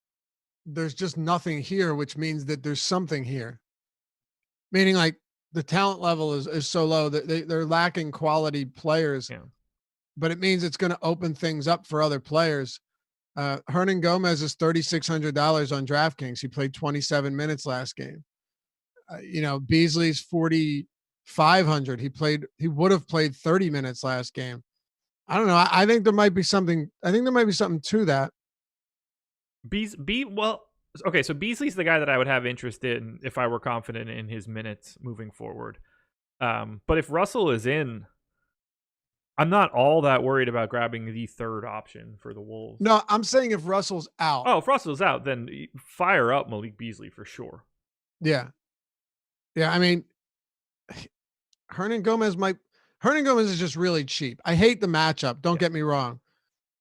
there's just nothing here, which means that there's something here. Meaning like the talent level is so low that they're lacking quality players. Yeah. But it means it's going to open things up for other players. Hernan Gomez is $3,600 on DraftKings. He played 27 minutes last game. Beasley's 4,500. He would have played 30 minutes last game. I don't know. I think there might be something. I think there might be something to that. Okay, so Beasley's the guy that I would have interest in if I were confident in his minutes moving forward. But if Russell is in, I'm not all that worried about grabbing the third option for the Wolves. No, I'm saying if Russell's out. Oh, if Russell's out, then fire up Malik Beasley for sure. Yeah. Yeah, I mean, Hernan Gomez is just really cheap. I hate the matchup. Don't get me wrong.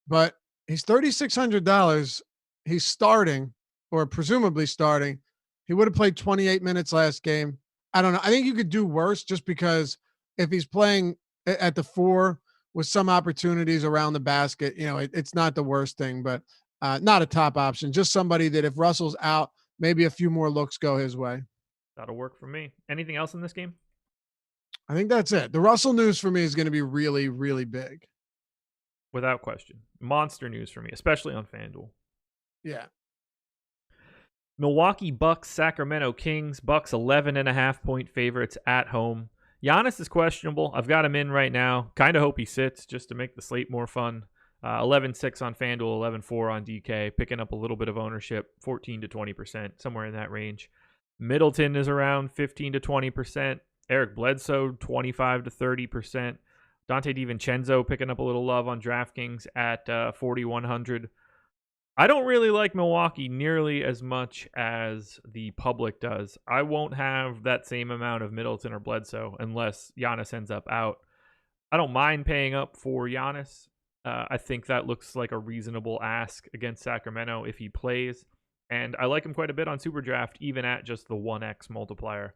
But he's $3,600. He's starting, or presumably starting. He would have played 28 minutes last game. I don't know. I think you could do worse just because if he's playing at the 4 with some opportunities around the basket, it's not the worst thing, but not a top option. Just somebody that if Russell's out, maybe a few more looks go his way. That'll work for me. Anything else in this game? I think that's it. The Russell news for me is going to be really, really big. Without question. Monster news for me, especially on FanDuel. Yeah. Milwaukee Bucks, Sacramento Kings. Bucks 11.5-point favorites at home. Giannis is questionable. I've got him in right now. Kind of hope he sits just to make the slate more fun. 11.6 on FanDuel, 11.4 on DK. Picking up a little bit of ownership, 14 to 20%, somewhere in that range. Middleton is around 15 to 20%. Eric Bledsoe, 25 to 30%. Dante DiVincenzo picking up a little love on DraftKings at 4,100. I don't really like Milwaukee nearly as much as the public does. I won't have that same amount of Middleton or Bledsoe unless Giannis ends up out. I don't mind paying up for Giannis. I think that looks like a reasonable ask against Sacramento if he plays. And I like him quite a bit on Superdraft, even at just the 1x multiplier.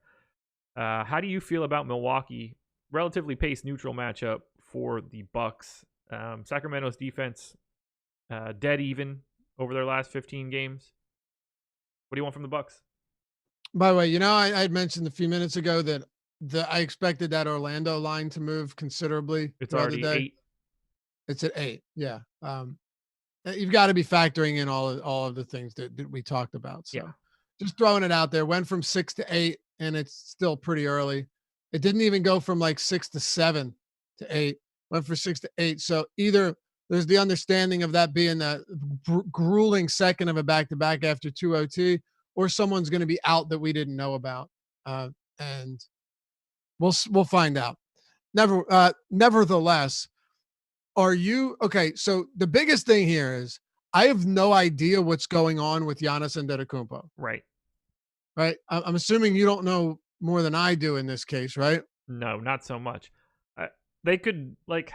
How do you feel about Milwaukee? Relatively pace-neutral matchup for the Bucks. Sacramento's defense, dead even over their last 15 games. What do you want from the Bucks? By the way, I had mentioned a few minutes ago that I expected that Orlando line to move considerably. It's already 8. It's at 8. Yeah. You've got to be factoring in all of the things that we talked about. So just throwing it out there. Went from 6 to 8, and it's still pretty early. It didn't even go from like 6 to 7 to 8. Went from 6 to 8. So either there's the understanding of that being a grueling second of a back-to-back after 2 OT, or someone's going to be out that we didn't know about. And we'll find out. Nevertheless, are you okay? So the biggest thing here is I have no idea what's going on with Giannis Antetokounmpo. Right. I'm assuming you don't know more than I do in this case, right? No, not so much. They could like.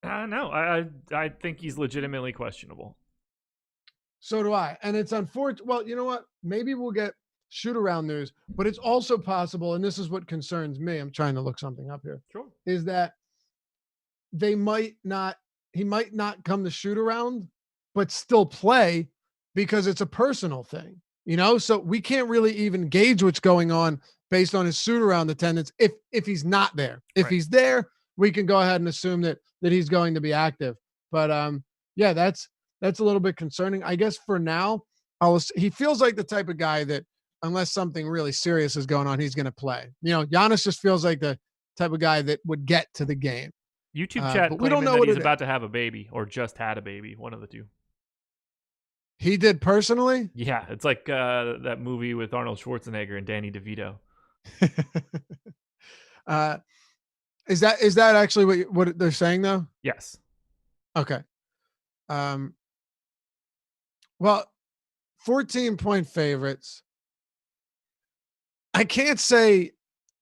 No, I think he's legitimately questionable. So do I. And it's unfortunate. Well, you know what? Maybe we'll get shoot around news, but it's also possible, and this is what concerns me. I'm trying to look something up here. Sure. Is that he might not come to shoot around, but still play because it's a personal thing, so we can't really even gauge what's going on based on his shoot around attendance. If he's not there, if Right. he's there, we can go ahead and assume that he's going to be active. But yeah, that's a little bit concerning. I guess for now, he feels like the type of guy that unless something really serious is going on, he's going to play. Giannis just feels like the type of guy that would get to the game. YouTube chat but we don't claiming know that what he's it about to have a baby or just had a baby, one of the two. He did personally? Yeah, it's like that movie with Arnold Schwarzenegger and Danny DeVito. Is that actually what they're saying though? Yes. Okay. Well, 14-point favorites. I can't say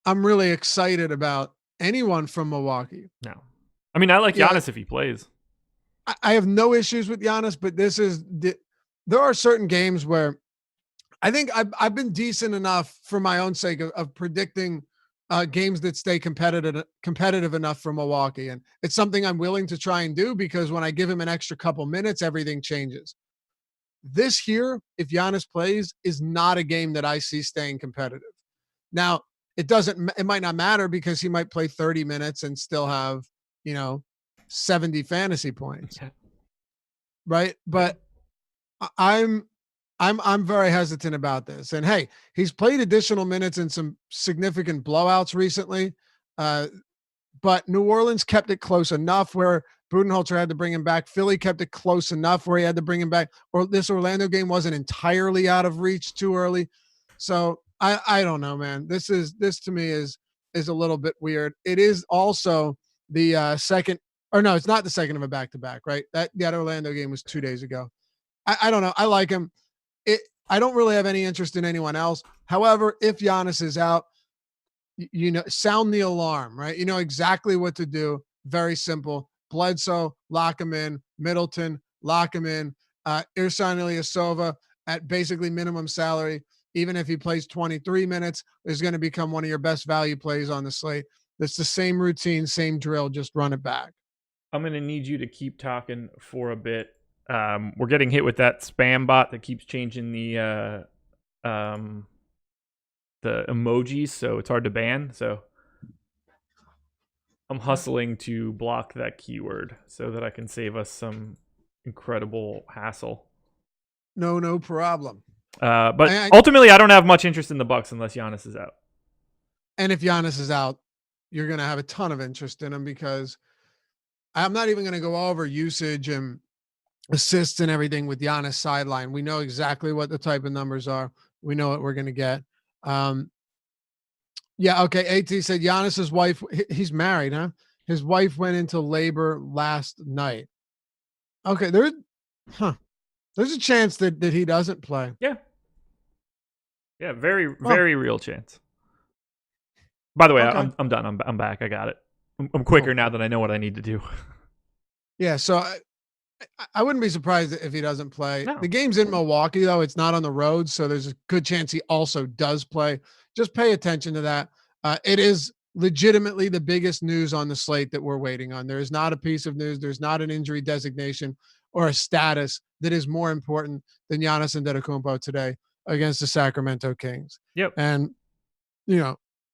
I'm really excited about anyone from Milwaukee. No. I mean, I like Giannis if he plays. I have no issues with Giannis, but there are certain games where I think I've been decent enough for my own sake of predicting games that stay competitive enough for Milwaukee. And it's something I'm willing to try and do because when I give him an extra couple minutes, everything changes. This here, if Giannis plays, is not a game that I see staying competitive. Now, it might not matter because he might play 30 minutes and still have, 70 fantasy points. Yeah. Right. But I'm very hesitant about this. And hey, he's played additional minutes in some significant blowouts recently. But New Orleans kept it close enough where Budenholzer had to bring him back. Philly kept it close enough where he had to bring him back. Or this Orlando game wasn't entirely out of reach too early. So I don't know, man. This to me is a little bit weird. It is also the second, or no, it's not the second of a back-to-back, right? That Orlando game was 2 days ago. I don't know. I like him. I don't really have any interest in anyone else. However, if Giannis is out, sound the alarm, right? You know exactly what to do. Very simple. Bledsoe, lock him in. Middleton, lock him in. Ersan Ilyasova at basically minimum salary. Even if he plays 23 minutes, is going to become one of your best value plays on the slate. It's the same routine, same drill. Just run it back. I'm going to need you to keep talking for a bit. We're getting hit with that spam bot that keeps changing the emojis, so it's hard to ban. So I'm hustling to block that keyword so that I can save us some incredible hassle. No problem. But ultimately, I don't have much interest in the Bucks unless Giannis is out. And if Giannis is out, you're going to have a ton of interest in him because I'm not even going to go over usage and assists and everything with Giannis sideline. We know exactly what the type of numbers are. We know what we're going to get. Yeah. Okay. AT said Giannis's wife, he's married, huh? His wife went into labor last night. Okay. There's a chance that he doesn't play. Yeah. Yeah. Very, very real chance. By the way, okay. I'm done. I'm back. I got it. I'm quicker now that I know what I need to do. Yeah. So I wouldn't be surprised if he doesn't play. No. The game's in Milwaukee, though. It's not on the road, so there's a good chance he also does play. Just pay attention to that. It is legitimately the biggest news on the slate that we're waiting on. There is not a piece of news. There's not an injury designation or a status that is more important than Giannis Antetokounmpo today against the Sacramento Kings. Yep. And,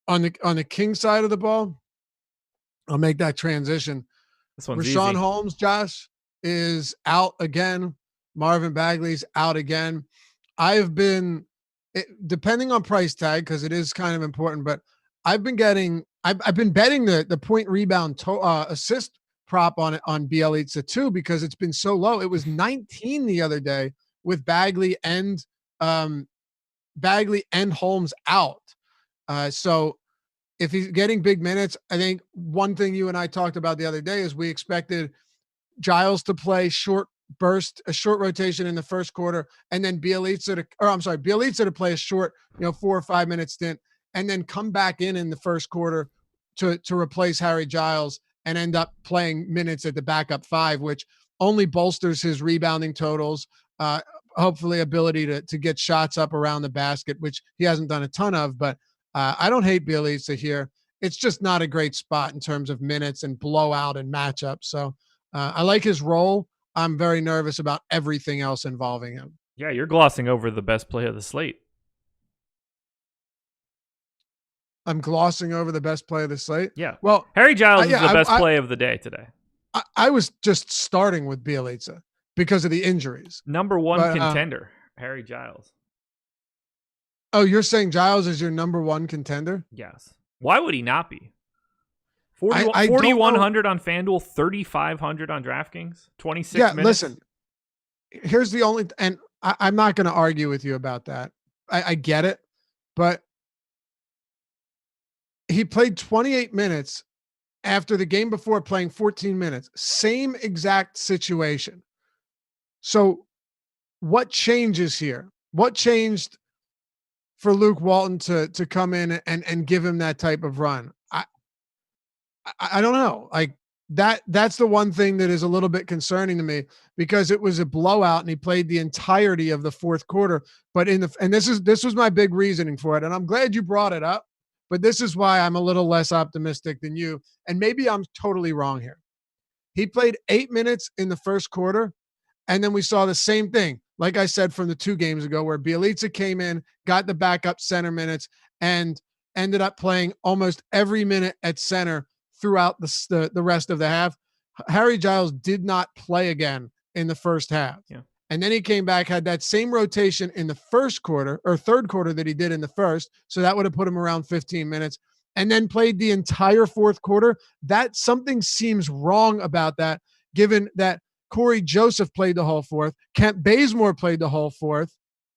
on the Kings side of the ball, I'll make that transition. This one's Rashawn easy. Holmes, Josh, is out again. Marvin Bagley's out again. I've been, depending on price tag, because it is kind of important, but I've been betting the point rebound assist prop on Bielitsa too, because it's been so low. It was 19 the other day with Bagley and Holmes out. So if he's getting big minutes, I think one thing you and I talked about the other day is we expected Giles to play short burst, a short rotation in the first quarter, and then Bielitsa to play a short, 4 or 5 minute stint, and then come back in the first quarter to replace Harry Giles and end up playing minutes at the backup 5, which only bolsters his rebounding totals, hopefully ability to get shots up around the basket, which he hasn't done a ton of. But I don't hate Bielitsa here. It's just not a great spot in terms of minutes and blowout and matchup. So I like his role. I'm very nervous about everything else involving him. Yeah, you're glossing over the best play of the slate. I'm glossing over the best play of the slate? Yeah. Well, Harry Giles is the best play of the day today. I was just starting with Bielitsa because of the injuries. Number one contender, Harry Giles. Oh, you're saying Giles is your number one contender? Yes. Why would he not be? 4,100 on FanDuel, 3,500 on DraftKings, 26 minutes. Yeah, listen, here's the only, and I'm not going to argue with you about that. I get it, but he played 28 minutes after the game before playing 14 minutes. Same exact situation. So what changes here? What changed for Luke Walton to come in and give him that type of run? I don't know. Like that's the one thing that is a little bit concerning to me, because it was a blowout and he played the entirety of the fourth quarter. But this was my big reasoning for it. And I'm glad you brought it up, but this is why I'm a little less optimistic than you. And maybe I'm totally wrong here. He played 8 minutes in the first quarter. And then we saw the same thing, like I said, from the 2 games ago, where Bielitsa came in, got the backup center minutes, and ended up playing almost every minute at center throughout the rest of the half. Harry Giles did not play again in the first half. Yeah. And then he came back, had that same rotation in the first quarter or third quarter that he did in the first. So that would have put him around 15 minutes, and then played the entire fourth quarter. That something seems wrong about that, given that Corey Joseph played the whole fourth. Kent Bazemore played the whole fourth,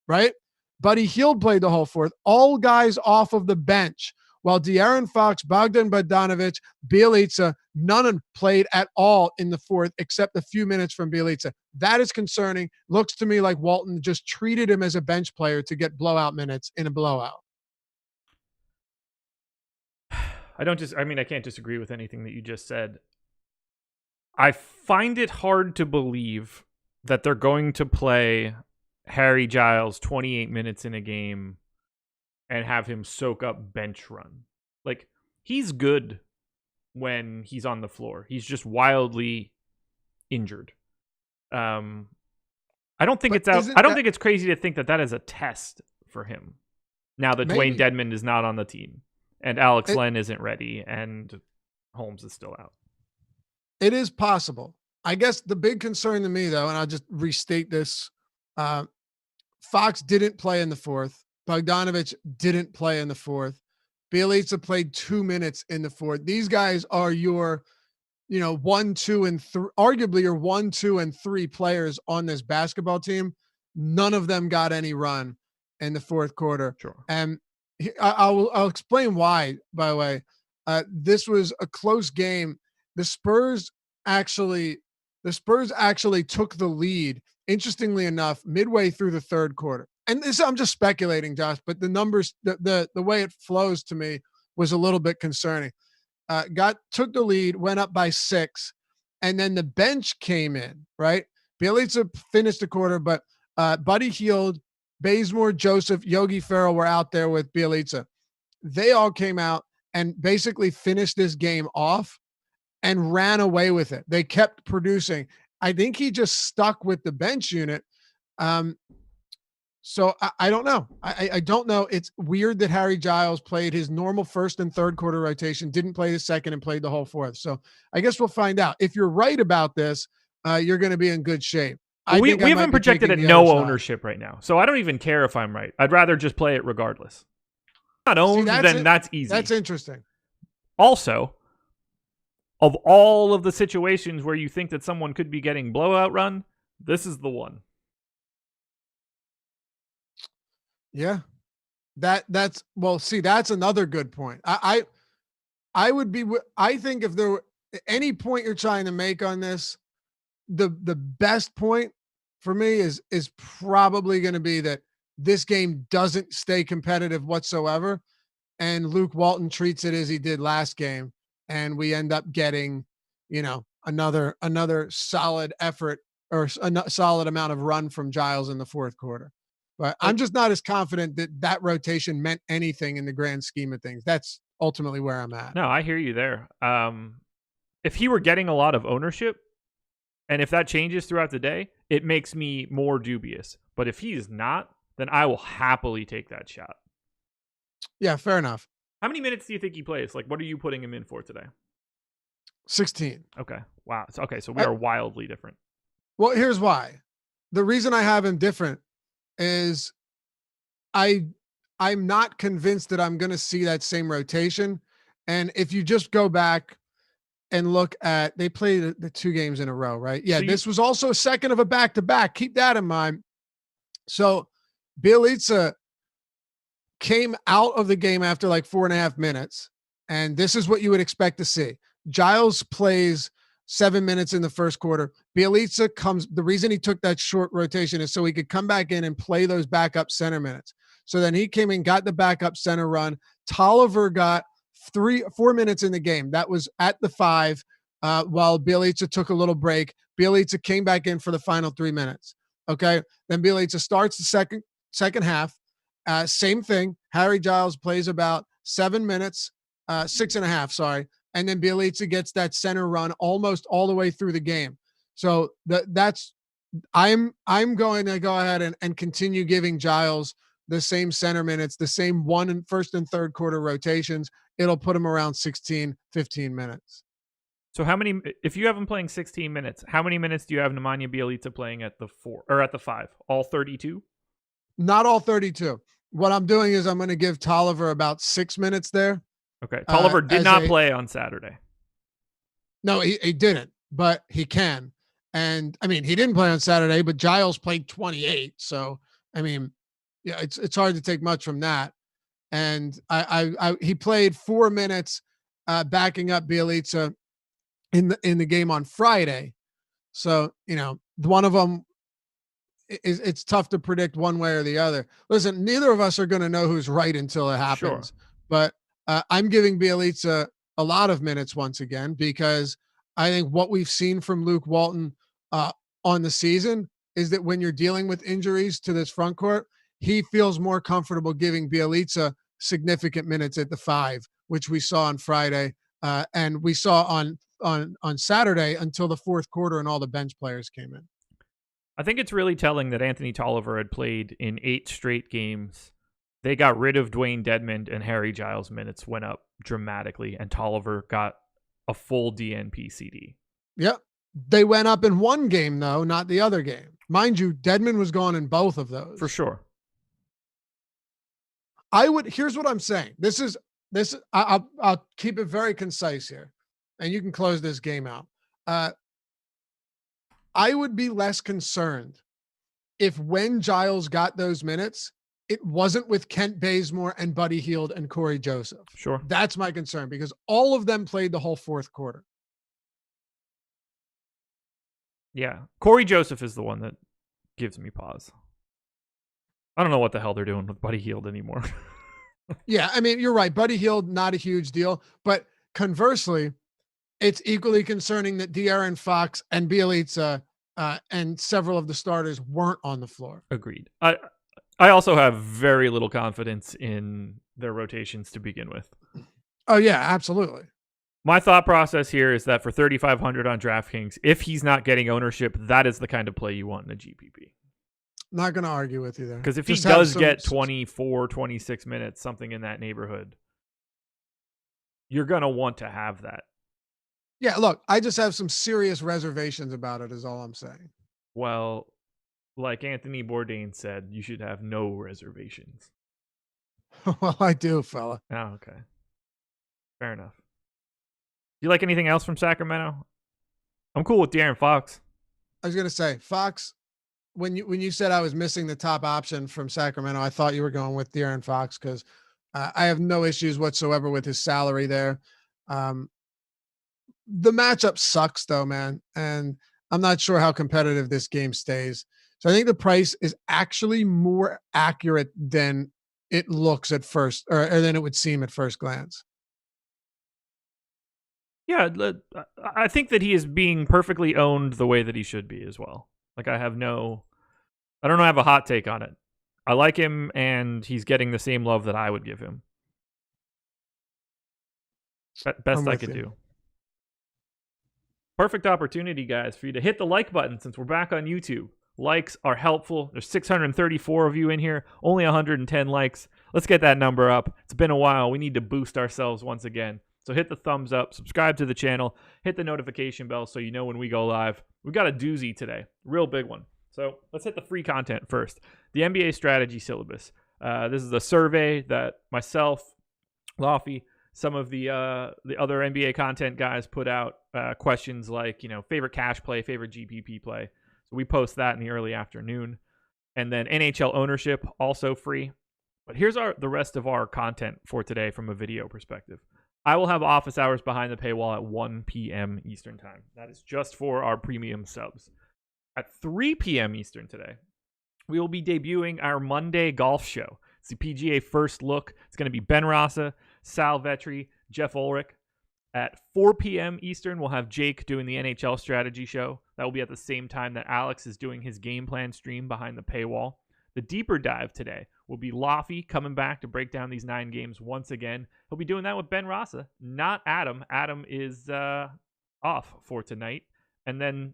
right? Buddy Hield played the whole fourth. All guys off of the bench. While De'Aaron Fox, Bogdan Bogdanovic, Bielitsa, none of them played at all in the fourth except a few minutes from Bielitsa. That is concerning. Looks to me like Walton just treated him as a bench player to get blowout minutes in a blowout. I can't disagree with anything that you just said. I find it hard to believe that they're going to play Harry Giles 28 minutes in a game and have him soak up bench run. Like, he's good when he's on the floor. He's just wildly injured. I don't think it's crazy to think that is a test for him. Now that Dwayne Dedmon is not on the team and Alex Len isn't ready and Holmes is still out. It is possible. I guess the big concern to me, though, and I'll just restate this, Fox didn't play in the fourth. Bogdanovic didn't play in the fourth. Bielitsa played 2 minutes in the fourth. These guys are your, 1, 2, and 3, arguably your 1, 2, and 3 players on this basketball team. None of them got any run in the fourth quarter. Sure. And I'll explain why, by the way. This was a close game. The Spurs actually took the lead, interestingly enough, midway through the third quarter. And this, I'm just speculating, Josh, but the numbers, the way it flows to me was a little bit concerning. Took the lead, went up by 6, and then the bench came in, right? Bielitsa finished the quarter, but Buddy Hield, Bazemore, Joseph, Yogi Ferrell were out there with Bielitsa. They all came out and basically finished this game off and ran away with it. They kept producing. I think he just stuck with the bench unit. So I don't know. I don't know. It's weird that Harry Giles played his normal first and third quarter rotation, didn't play the second, and played the whole fourth. So I guess we'll find out. If you're right about this, you're going to be in good shape. We haven't projected at no ownership right now. So I don't even care if I'm right. I'd rather just play it regardless. Not owned, then that's easy. That's interesting. Also, of all of the situations where you think that someone could be getting blowout run, this is the one. Yeah, that's another good point. I think if there were any point you're trying to make on this, the best point for me is probably going to be that this game doesn't stay competitive whatsoever, and Luke Walton treats it as he did last game, and we end up getting, another solid effort or a solid amount of run from Giles in the fourth quarter. But I'm just not as confident that rotation meant anything in the grand scheme of things. That's ultimately where I'm at. No, I hear you there. If he were getting a lot of ownership, and if that changes throughout the day, it makes me more dubious. But if he is not, then I will happily take that shot. Yeah, fair enough. How many minutes do you think he plays? Like, what are you putting him in for today? 16. Okay. Wow. Okay, so we are wildly different. Well, here's why. The reason I have him different is I'm not convinced that I'm going to see that same rotation. And if you just go back and look at, they played the 2 games in a row, right? Yeah, so this was also a second of a back-to-back. Keep that in mind. So Bjelica came out of the game after like 4.5 minutes, and this is what you would expect to see. Giles plays 7 minutes in the first quarter. Bjelica comes. The reason he took that short rotation is so he could come back in and play those backup center minutes. So then he came in, got the backup center run. Tolliver got 4 minutes in the game. That was at the 5, while Bjelica took a little break. Bjelica came back in for the final 3 minutes. Okay. Then Bjelica starts the second half. Same thing. Harry Giles plays about 7 minutes, 6.5, sorry. And then Bjelica gets that center run almost all the way through the game. So I'm going to go ahead and continue giving Giles the same center minutes, the same first and third quarter rotations. It'll put him around 16, 15 minutes. So if you have him playing 16 minutes, how many minutes do you have Nemanja Bjelica playing at the 4 or at the 5? All 32? Not all 32. What I'm doing is I'm going to give Tolliver about 6 minutes there. Okay. Tolliver did not play on Saturday. No, he didn't, but he can. And I mean, he didn't play on Saturday, but Giles played 28. So, I mean, yeah, it's hard to take much from that. And he played 4 minutes backing up Bjelica in the game on Friday. So, one of them it's tough to predict one way or the other. Listen, neither of us are going to know who's right until it happens. Sure. But I'm giving Bjelica a lot of minutes once again, because I think what we've seen from Luke Walton on the season is that when you're dealing with injuries to this front court, he feels more comfortable giving Bjelica significant minutes at the 5, which we saw on Friday, and we saw on Saturday until the fourth quarter and all the bench players came in. I think it's really telling that Anthony Tolliver had played in 8 straight games. They got rid of Dwayne Dedmon, and Harry Giles' minutes went up dramatically, and Tolliver got a full DNP CD. Yep. They went up in one game, though, not the other game. Mind you, Dedmon was gone in both of those. For sure. Here's what I'm saying. I'll keep it very concise here, and you can close this game out. I would be less concerned if when Giles got those minutes, it wasn't with Kent Bazemore and Buddy Hield and Corey Joseph. Sure. That's my concern, because all of them played the whole fourth quarter. Yeah. Corey Joseph is the one that gives me pause. I don't know what the hell they're doing with Buddy Hield anymore. Yeah, I mean, you're right. Buddy Hield, not a huge deal. But conversely, it's equally concerning that De'Aaron Fox and Bjelica and several of the starters weren't on the floor. Agreed. I also have very little confidence in their rotations to begin with. Oh, yeah, absolutely. My thought process here is that for 3,500 on DraftKings, if he's not getting ownership, that is the kind of play you want in a GPP. Not going to argue with you there. Because if he does get 24, 26 minutes, something in that neighborhood, you're going to want to have that. Yeah, look, I just have some serious reservations about it is all I'm saying. Well, like Anthony Bourdain said, you should have no reservations. Well, I do, fella. Oh, okay. Fair enough. Do you like anything else from Sacramento? I'm cool with De'Aaron Fox. I was going to say, Fox, when you said I was missing the top option from Sacramento, I thought you were going with De'Aaron Fox, because I have no issues whatsoever with his salary there. The matchup sucks, though, man. And I'm not sure how competitive this game stays. So I think the price is actually more accurate than it looks at first, or than it would seem at first glance. Yeah, I think that he is being perfectly owned the way that he should be as well. Like I don't have a hot take on it. I like him, and he's getting the same love that I would give him. Best I could do. Perfect opportunity, guys, for you to hit the like button since we're back on YouTube. Likes are helpful. There's 634 of you in here, only 110 likes. Let's get that number up. It's been a while. We need to boost ourselves once again. So hit the thumbs up, subscribe to the channel, hit the notification bell so you know when we go live. We've got a doozy today, real big one. So let's hit the free content first. The NBA strategy syllabus. This is a survey that myself, Laffy, some of the other NBA content guys put out, questions like, favorite cash play, favorite GPP play. So we post that in the early afternoon. And then NHL ownership, also free. But here's the rest of our content for today from a video perspective. I will have office hours behind the paywall at 1 p.m. Eastern time. That is just for our premium subs. At 3 p.m. Eastern today, we will be debuting our Monday golf show. It's the PGA First Look. It's going to be Ben Rasa, Sal Vetri, Jeff Ulrich. At 4 p.m. Eastern, we'll have Jake doing the NHL strategy show. That will be at the same time that Alex is doing his game plan stream behind the paywall. The deeper dive today will be Laffy coming back to break down these 9 games once again. He'll be doing that with Ben Rasa, not Adam. Adam is off for tonight. And then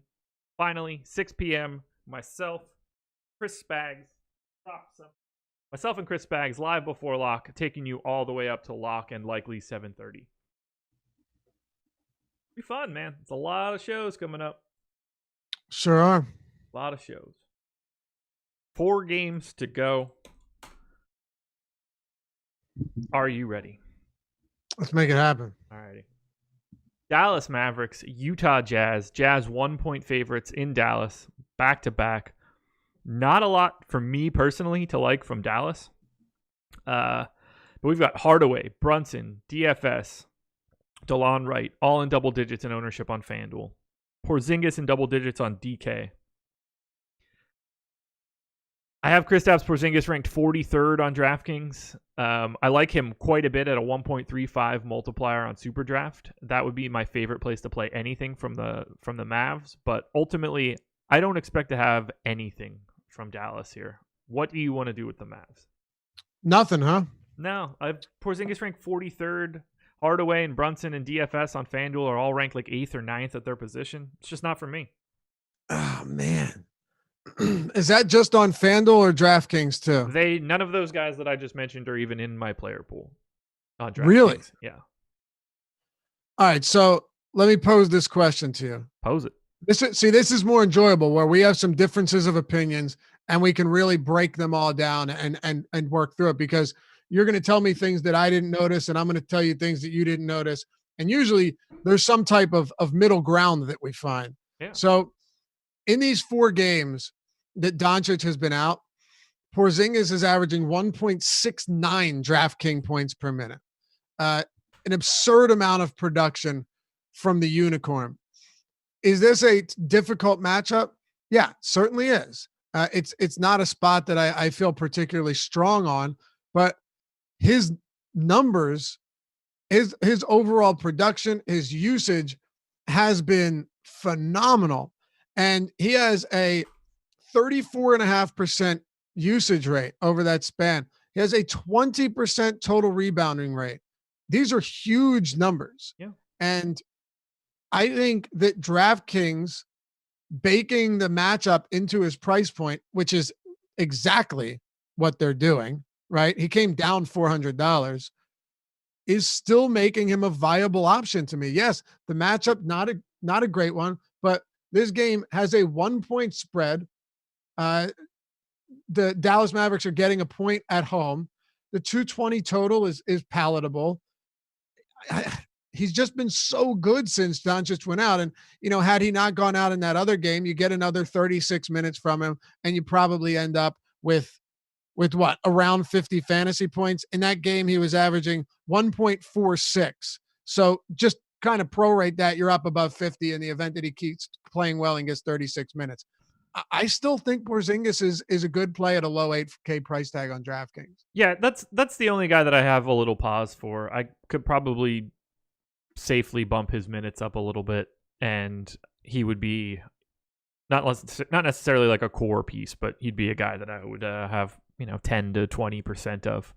finally, 6 p.m., myself and Chris Spags live before lock, taking you all the way up to lock and likely 7:30. Be fun, man. It's a lot of shows coming up. Sure are. A lot of shows. 4 games to go. Are you ready? Let's make it happen. All righty. Dallas Mavericks, Utah Jazz. Jazz 1-point favorites in Dallas, back to back. Not a lot for me personally to like from Dallas. But we've got Hardaway, Brunson, DFS, DeLon Wright, all in double digits in ownership on FanDuel. Porzingis in double digits on DK. I have Kristaps Porzingis ranked 43rd on DraftKings. I like him quite a bit at a 1.35 multiplier on Superdraft. That would be my favorite place to play anything from the Mavs. But ultimately, I don't expect to have anything from Dallas here. What do you want to do with the Mavs? Nothing, huh? No, Porzingis ranked 43rd. Hardaway and Brunson and DFS on FanDuel are all ranked like 8th or 9th at their position. It's just not for me. Oh, man. Is that just on FanDuel or DraftKings too? None of those guys that I just mentioned are even in my player pool on DraftKings. Really? Yeah. All right. So let me pose this question to you. Pose it. This is more enjoyable where we have some differences of opinions and we can really break them all down and work through it, because you're going to tell me things that I didn't notice and I'm going to tell you things that you didn't notice. And usually there's some type of middle ground that we find. Yeah. So in these 4 games that Doncic has been out, Porzingis is averaging 1.69 DraftKings points per minute. An absurd amount of production from the unicorn. Is this a difficult matchup? Yeah, certainly is. It's not a spot that I feel particularly strong on, but his numbers, his overall production, his usage has been phenomenal. And he has a 34.5% usage rate over that span. He has a 20% total rebounding rate. These are huge numbers. Yeah. And I think that DraftKings baking the matchup into his price point, which is exactly what they're doing, right? He came down $400, is still making him a viable option to me. Yes, the matchup, not a great one, but this game has a 1-point spread. The Dallas Mavericks are getting a point at home. The 220 total is palatable. He's just been so good since Doncic went out. And, had he not gone out in that other game, you get another 36 minutes from him and you probably end up with what, around 50 fantasy points. In that game, he was averaging 1.46. So just kind of prorate that, you're up above 50 in the event that he keeps playing well and gets 36 minutes. I still think Porzingis is a good play at a low 8K price tag on DraftKings. Yeah, that's the only guy that I have a little pause for. I could probably safely bump his minutes up a little bit, and he would be not necessarily like a core piece, but he'd be a guy that I would have 10 to 20% of.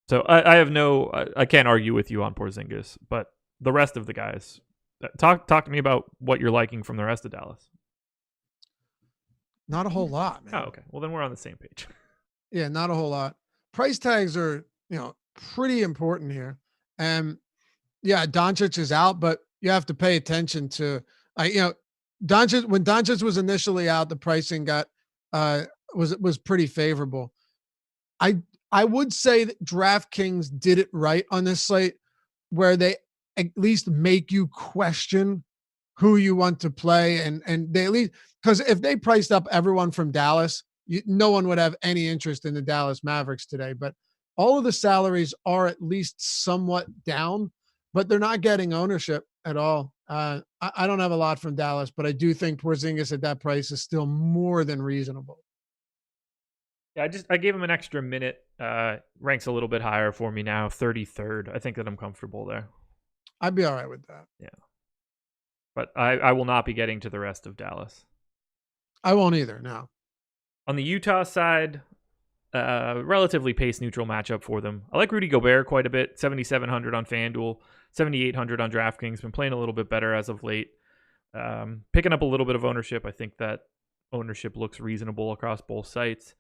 So I can't argue with you on Porzingis, but the rest of the guys, talk to me about what you're liking from the rest of Dallas. Not a whole lot, man. Oh, okay. Well, then we're on the same page. Yeah, not a whole lot. Price tags are, pretty important here. And yeah, Doncic is out, but you have to pay attention to, Doncic, when Doncic was initially out, the pricing was pretty favorable. I would say that DraftKings did it right on this slate, where they at least make you question who you want to play, and they at least, because if they priced up everyone from Dallas, no one would have any interest in the Dallas Mavericks today. But all of the salaries are at least somewhat down, but they're not getting ownership at all. I don't have a lot from Dallas, but I do think Porzingis at that price is still more than reasonable. Yeah, I gave him an extra minute. Ranks a little bit higher for me now, 33rd. I think that I'm comfortable there. I'd be all right with that. Yeah. But I will not be getting to the rest of Dallas. I won't either, no. On the Utah side, relatively pace neutral matchup for them. I like Rudy Gobert quite a bit, 7,700 on FanDuel, 7,800 on DraftKings. Been playing a little bit better as of late. Picking up a little bit of ownership. I think that ownership looks reasonable across both sites.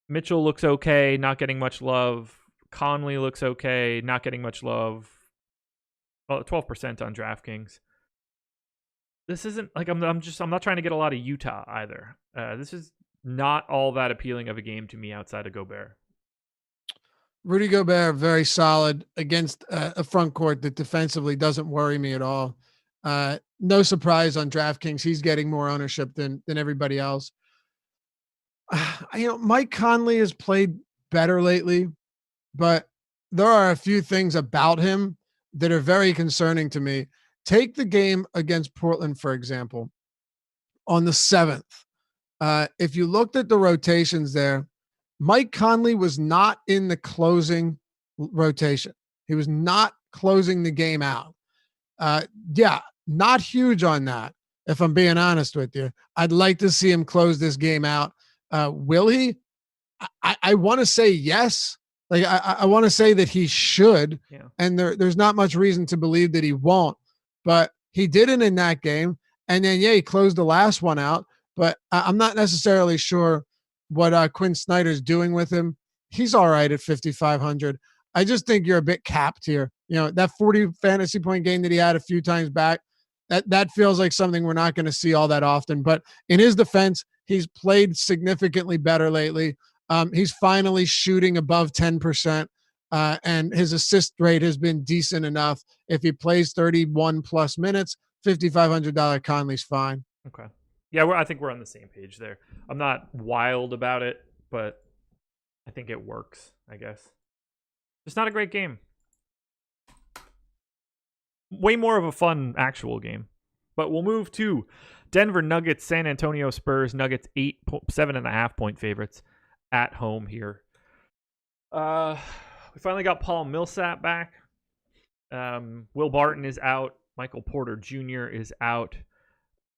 Mitchell looks okay, not getting much love. Conley looks okay, not getting much love. Well, 12% on DraftKings. This isn't like I'm not trying to get a lot of Utah either. This is not all that appealing of a game to me outside of Gobert. Rudy Gobert, very solid against a front court that defensively doesn't worry me at all. No surprise on DraftKings. He's getting more ownership than everybody else. Mike Conley has played better lately, but there are a few things about him that are very concerning to me. Take the game against Portland, for example, on the 7th. If you looked at the rotations there, Mike Conley was not in the closing rotation. He was not closing the game out. Not huge on that, if I'm being honest with you. I'd like to see him close this game out. Will he? I want to say yes. Like I want to say that he should, and there's not much reason to believe that he won't. But he didn't in that game, and then he closed the last one out. But I'm not necessarily sure what Quinn Snyder's doing with him. He's all right at 5,500. I just think you're a bit capped here. That 40 fantasy point game that he had a few times back, that feels like something we're not going to see all that often. But in his defense, he's played significantly better lately. He's finally shooting above 10%, and his assist rate has been decent enough. If he plays 31 plus minutes, $5,500 Conley's fine. Okay. Yeah, I think we're on the same page there. I'm not wild about it, but I think it works, I guess. It's not a great game. Way more of a fun actual game. But we'll move to Denver Nuggets, San Antonio Spurs. Nuggets 7.5 point favorites at home here. We finally got Paul Millsap back. Will Barton is out. Michael Porter Jr. is out.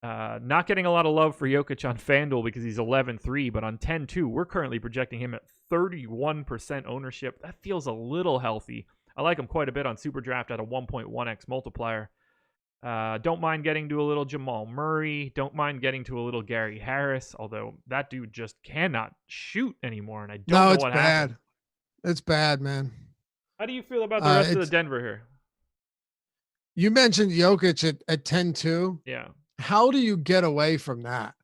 Not getting a lot of love for Jokic on FanDuel because he's 11-3, but on 10-2, we're currently projecting him at 31% ownership. That feels a little healthy. I like him quite a bit on Superdraft at a 1.1x multiplier. Don't mind getting to a little Jamal Murray. Don't mind getting to a little Gary Harris, although that dude just cannot shoot anymore, and I don't know what happened. It's bad, man. How do you feel about the rest of the Denver here? You mentioned Jokic at 10-2. Yeah. How do you get away from that?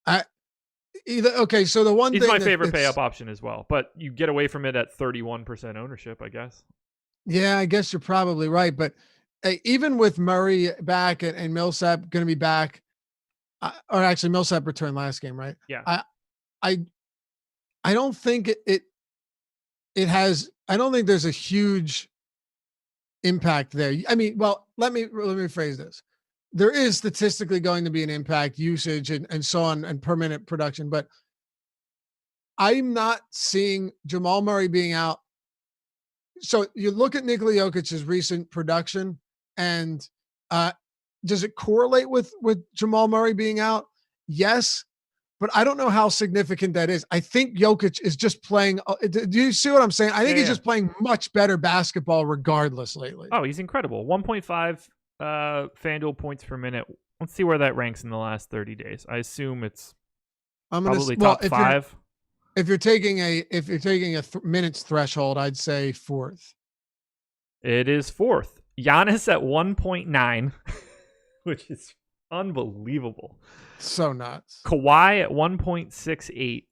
So the one he's thing my favorite pay up option as well, but you get away from it at 31% ownership, I guess. Yeah, I guess you're probably right. But even with Murray back and Millsap going to be back, or actually Millsap returned last game, right? Yeah. I don't think it has. I don't think there's a huge impact there. I mean, well, let me phrase this. There is statistically going to be an impact, usage and so on, and per minute production, but I'm not seeing Jamal Murray being out. So you look at Nikola Jokic's recent production, and does it correlate with Jamal Murray being out? Yes, but I don't know how significant that is. I think Jokic is just playing. Do you see what I'm saying? I think he's just playing much better basketball regardless lately. Oh, he's incredible. 1.5 FanDuel points per minute. Let's see where that ranks in the last 30 days. I assume it's probably top 5. If you're taking a minutes threshold, I'd say 4th. It is 4th. Giannis at 1.9, which is unbelievable. So nuts. Kawhi at 1.68.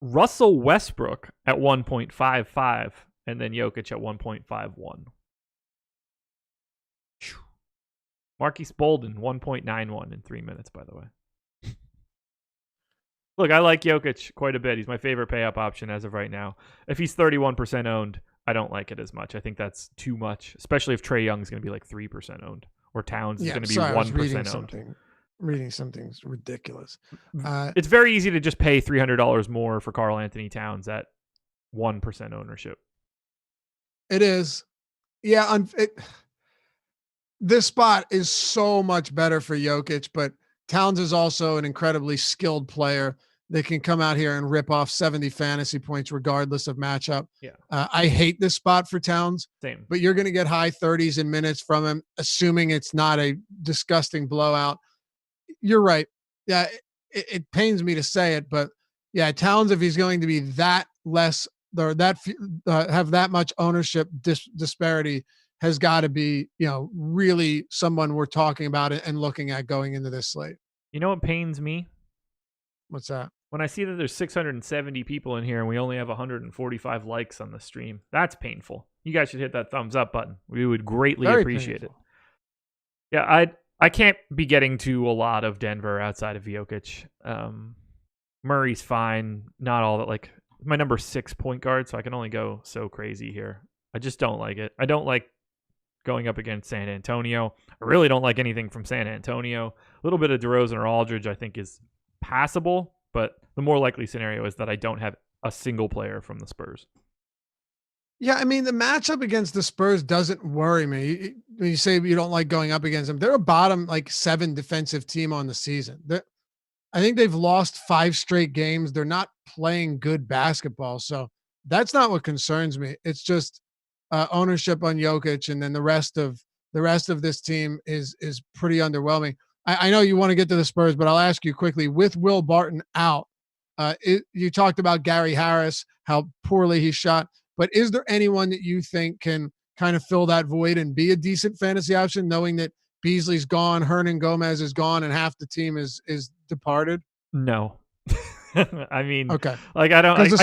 Russell Westbrook at 1.55, and then Jokic at 1.51. Marquise Bolden 1.91 in 3 minutes, by the way. Look, I like Jokic quite a bit. He's my favorite pay-up option as of right now. If he's 31% owned, I don't like it as much. I think that's too much, especially if Trae Young's going to be like 3% owned, or Towns is going to be 1% owned. Reading something's ridiculous. It's very easy to just pay $300 more for Karl Anthony Towns at 1% ownership. It is. Yeah, this spot is so much better for Jokic, but Towns is also an incredibly skilled player that can come out here and rip off 70 fantasy points regardless of matchup. Yeah. I hate this spot for Towns. Same. But you're going to get high 30s in minutes from him, assuming it's not a disgusting blowout. You're right. Yeah, it pains me to say it, but yeah, Towns, if he's going to be that less or that have that much ownership disparity, has got to be, really someone we're talking about it and looking at going into this slate. You know what pains me? What's that? When I see that there's 670 people in here and we only have 145 likes on the stream. That's painful. You guys should hit that thumbs up button. We would greatly appreciate it. Yeah, I can't be getting to a lot of Denver outside of Jokic. Murray's fine. Not all that, like, my number 6 point guard, so I can only go so crazy here. I just don't like it. I don't like going up against San Antonio. I really don't like anything from San Antonio. A little bit of DeRozan or Aldridge I think is passable, but the more likely scenario is that I don't have a single player from the Spurs. Yeah, I mean, the matchup against the Spurs doesn't worry me. When you say you don't like going up against them, they're a bottom 7 defensive team on the season. I think they've lost 5 straight games. They're not playing good basketball, so that's not what concerns me. It's just ownership on Jokic, and then the rest of this team is pretty underwhelming. I know you want to get to the Spurs, but I'll ask you quickly. With Will Barton out, you talked about Gary Harris, how poorly he shot, but is there anyone that you think can kind of fill that void and be a decent fantasy option, knowing that Beasley's gone, Hernan Gomez is gone, and half the team is departed? No. I mean, okay. I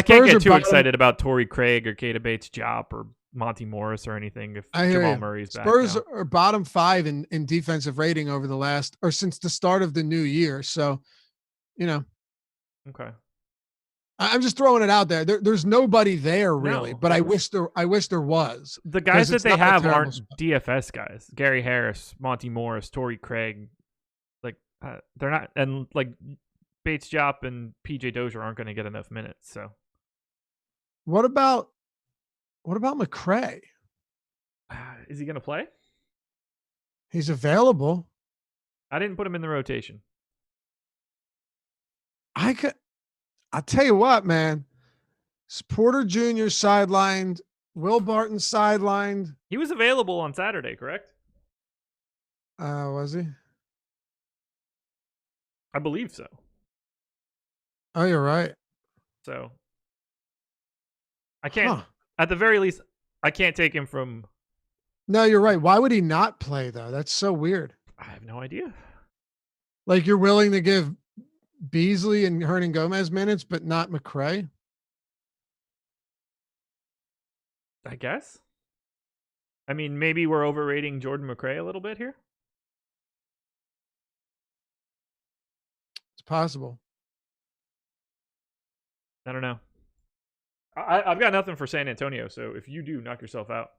can't get too excited about Torrey Craig or Keita Bates-Diop or Monty Morris or anything if Jamal Murray's back. Spurs are bottom 5 in defensive rating over the since the start of the new year. So, Okay. I'm just throwing it out there. There's nobody there really, but I wish there was. The guys that they have aren't DFS guys. Gary Harris, Monty Morris, Torrey Craig, they're not, and Bates-Diop and PJ Dozier aren't going to get enough minutes. So, what about McCray? Is he going to play? He's available. I didn't put him in the rotation. I'll tell you what, man. Porter Jr. sidelined. Will Barton sidelined. He was available on Saturday, correct? Was he? I believe so. Oh, you're right. So I can't, at the very least, I can't take him from. No, you're right. Why would he not play though? That's so weird. I have no idea. You're willing to give Beasley and Hernan Gomez minutes, but not McCray? I guess. I mean, maybe we're overrating Jordan McCray a little bit here. It's possible. I don't know. I've got nothing for San Antonio, so if you do, knock yourself out.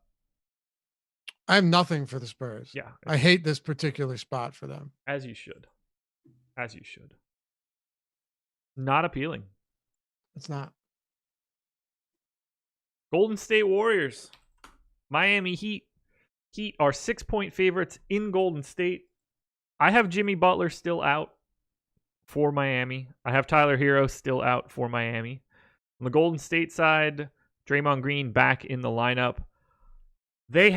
I have nothing for the Spurs. Yeah. I hate this particular spot for them. As you should. As you should. Not appealing. It's not. Golden State Warriors. Miami Heat. Heat are 6-point favorites in Golden State. I have Jimmy Butler still out for Miami. I have Tyler Hero still out for Miami. On the Golden State side, Draymond Green back in the lineup. I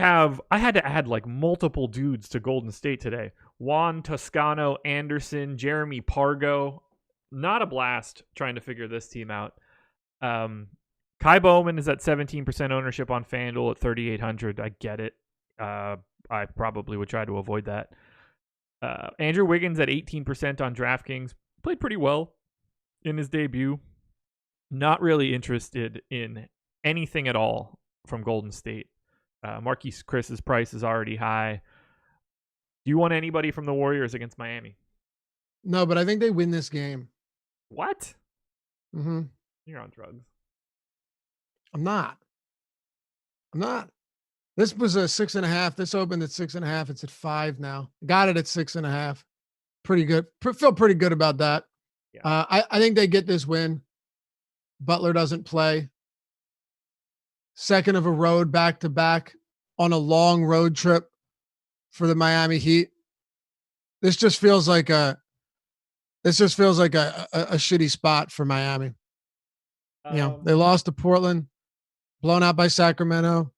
had to add like multiple dudes to Golden State today. Juan Toscano, Anderson, Jeremy Pargo. Not a blast trying to figure this team out. Kai Bowman is at 17% ownership on FanDuel at 3,800. I get it. I probably would try to avoid that. Andrew Wiggins at 18% on DraftKings. Played pretty well in his debut. Not really interested in anything at all from Golden State. Marquise Chris's price is already high. Do you want anybody from the Warriors against Miami? No, but I think they win this game. What? Mm-hmm. You're on drugs. I'm not. This was a 6.5. This opened at 6.5. It's at 5 now. Got it at 6.5. Pretty good. Feel pretty good about that. Yeah. I think they get this win. Butler doesn't play. Second of a road back-to-back on a long road trip for the Miami Heat. This just feels like a shitty spot for Miami. They lost to Portland, blown out by Sacramento,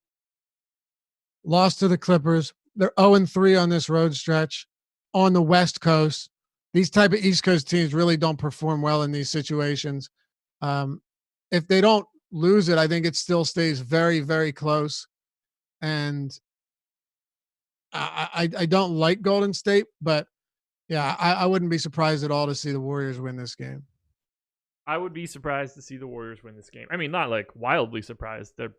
lost to the Clippers. They're 0-3 on this road stretch on the West Coast. These type of East Coast teams really don't perform well in these situations. If they don't lose it, I think it still stays very, very close. And I don't like Golden State, but yeah, I wouldn't be surprised at all to see the Warriors win this game. I would be surprised to see the Warriors win this game. I mean, not like wildly surprised. They're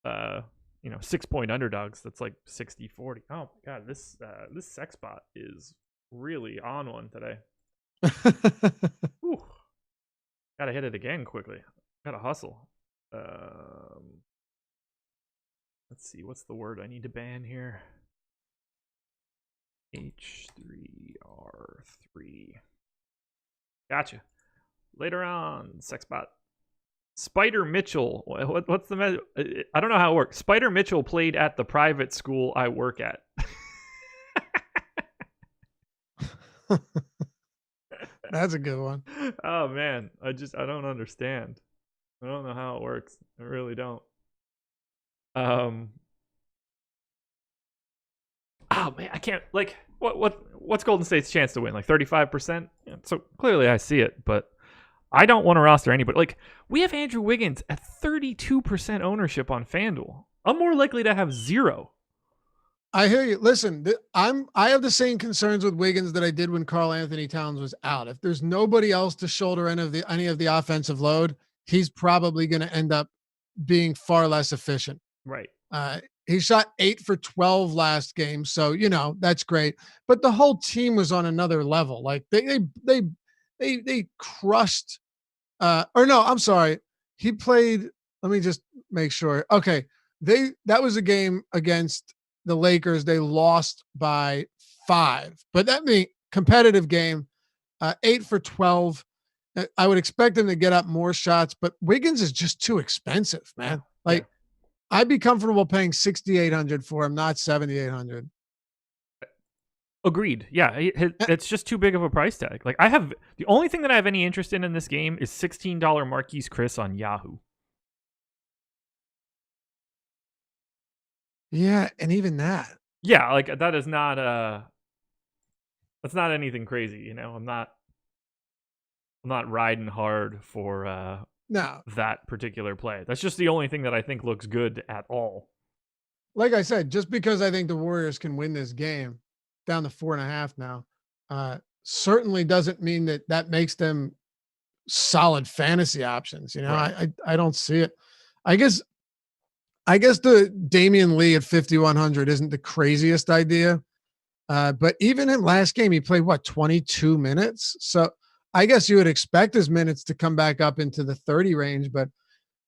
6-point underdogs. That's like 60-40. Oh my god, this sex bot is really on one today. Ooh. Gotta hit it again quickly. Gotta hustle. Let's see, what's the word I need to ban here? H3R3. Gotcha. Later on, Sexbot. Spider Mitchell. What's the I don't know how it works. Spider Mitchell played at the private school I work at. That's a good one. Oh man, I don't understand. I don't know how it works. I really don't. Oh man, I can't like what's Golden State's chance to win? Like 35%? Yeah, so clearly I see it, but I don't want to roster anybody. Like, we have Andrew Wiggins at 32% ownership on FanDuel. I'm more likely to have 0. I hear you. Listen, I have the same concerns with Wiggins that I did when Karl Anthony Towns was out. If there's nobody else to shoulder any of the offensive load, he's probably going to end up being far less efficient. Right. He shot 8 for 12 last game, so that's great. But the whole team was on another level. Like they crushed. Or no, I'm sorry. He played. Let me just make sure. Okay, that was a game against the Lakers. They lost by 5, but that means competitive game. 8 for 12. I would expect him to get up more shots, but Wiggins is just too expensive, man. Like, I'd be comfortable paying $6,800 for him, not $7,800. Agreed. Yeah, it's just too big of a price tag. Like, the only thing that I have any interest in this game is $16 Marquise Chris on Yahoo. Yeah, and even that. Yeah, like that is not that's not anything crazy, I'm not riding hard for that particular play. That's just the only thing that I think looks good at all. Like I said, just because I think the Warriors can win this game, down to 4.5 now, certainly doesn't mean that makes them solid fantasy options. Right. I don't see it. I guess the Damian Lee at 5,100 isn't the craziest idea. But even in last game, he played 22 minutes. So I guess you would expect his minutes to come back up into the 30 range, but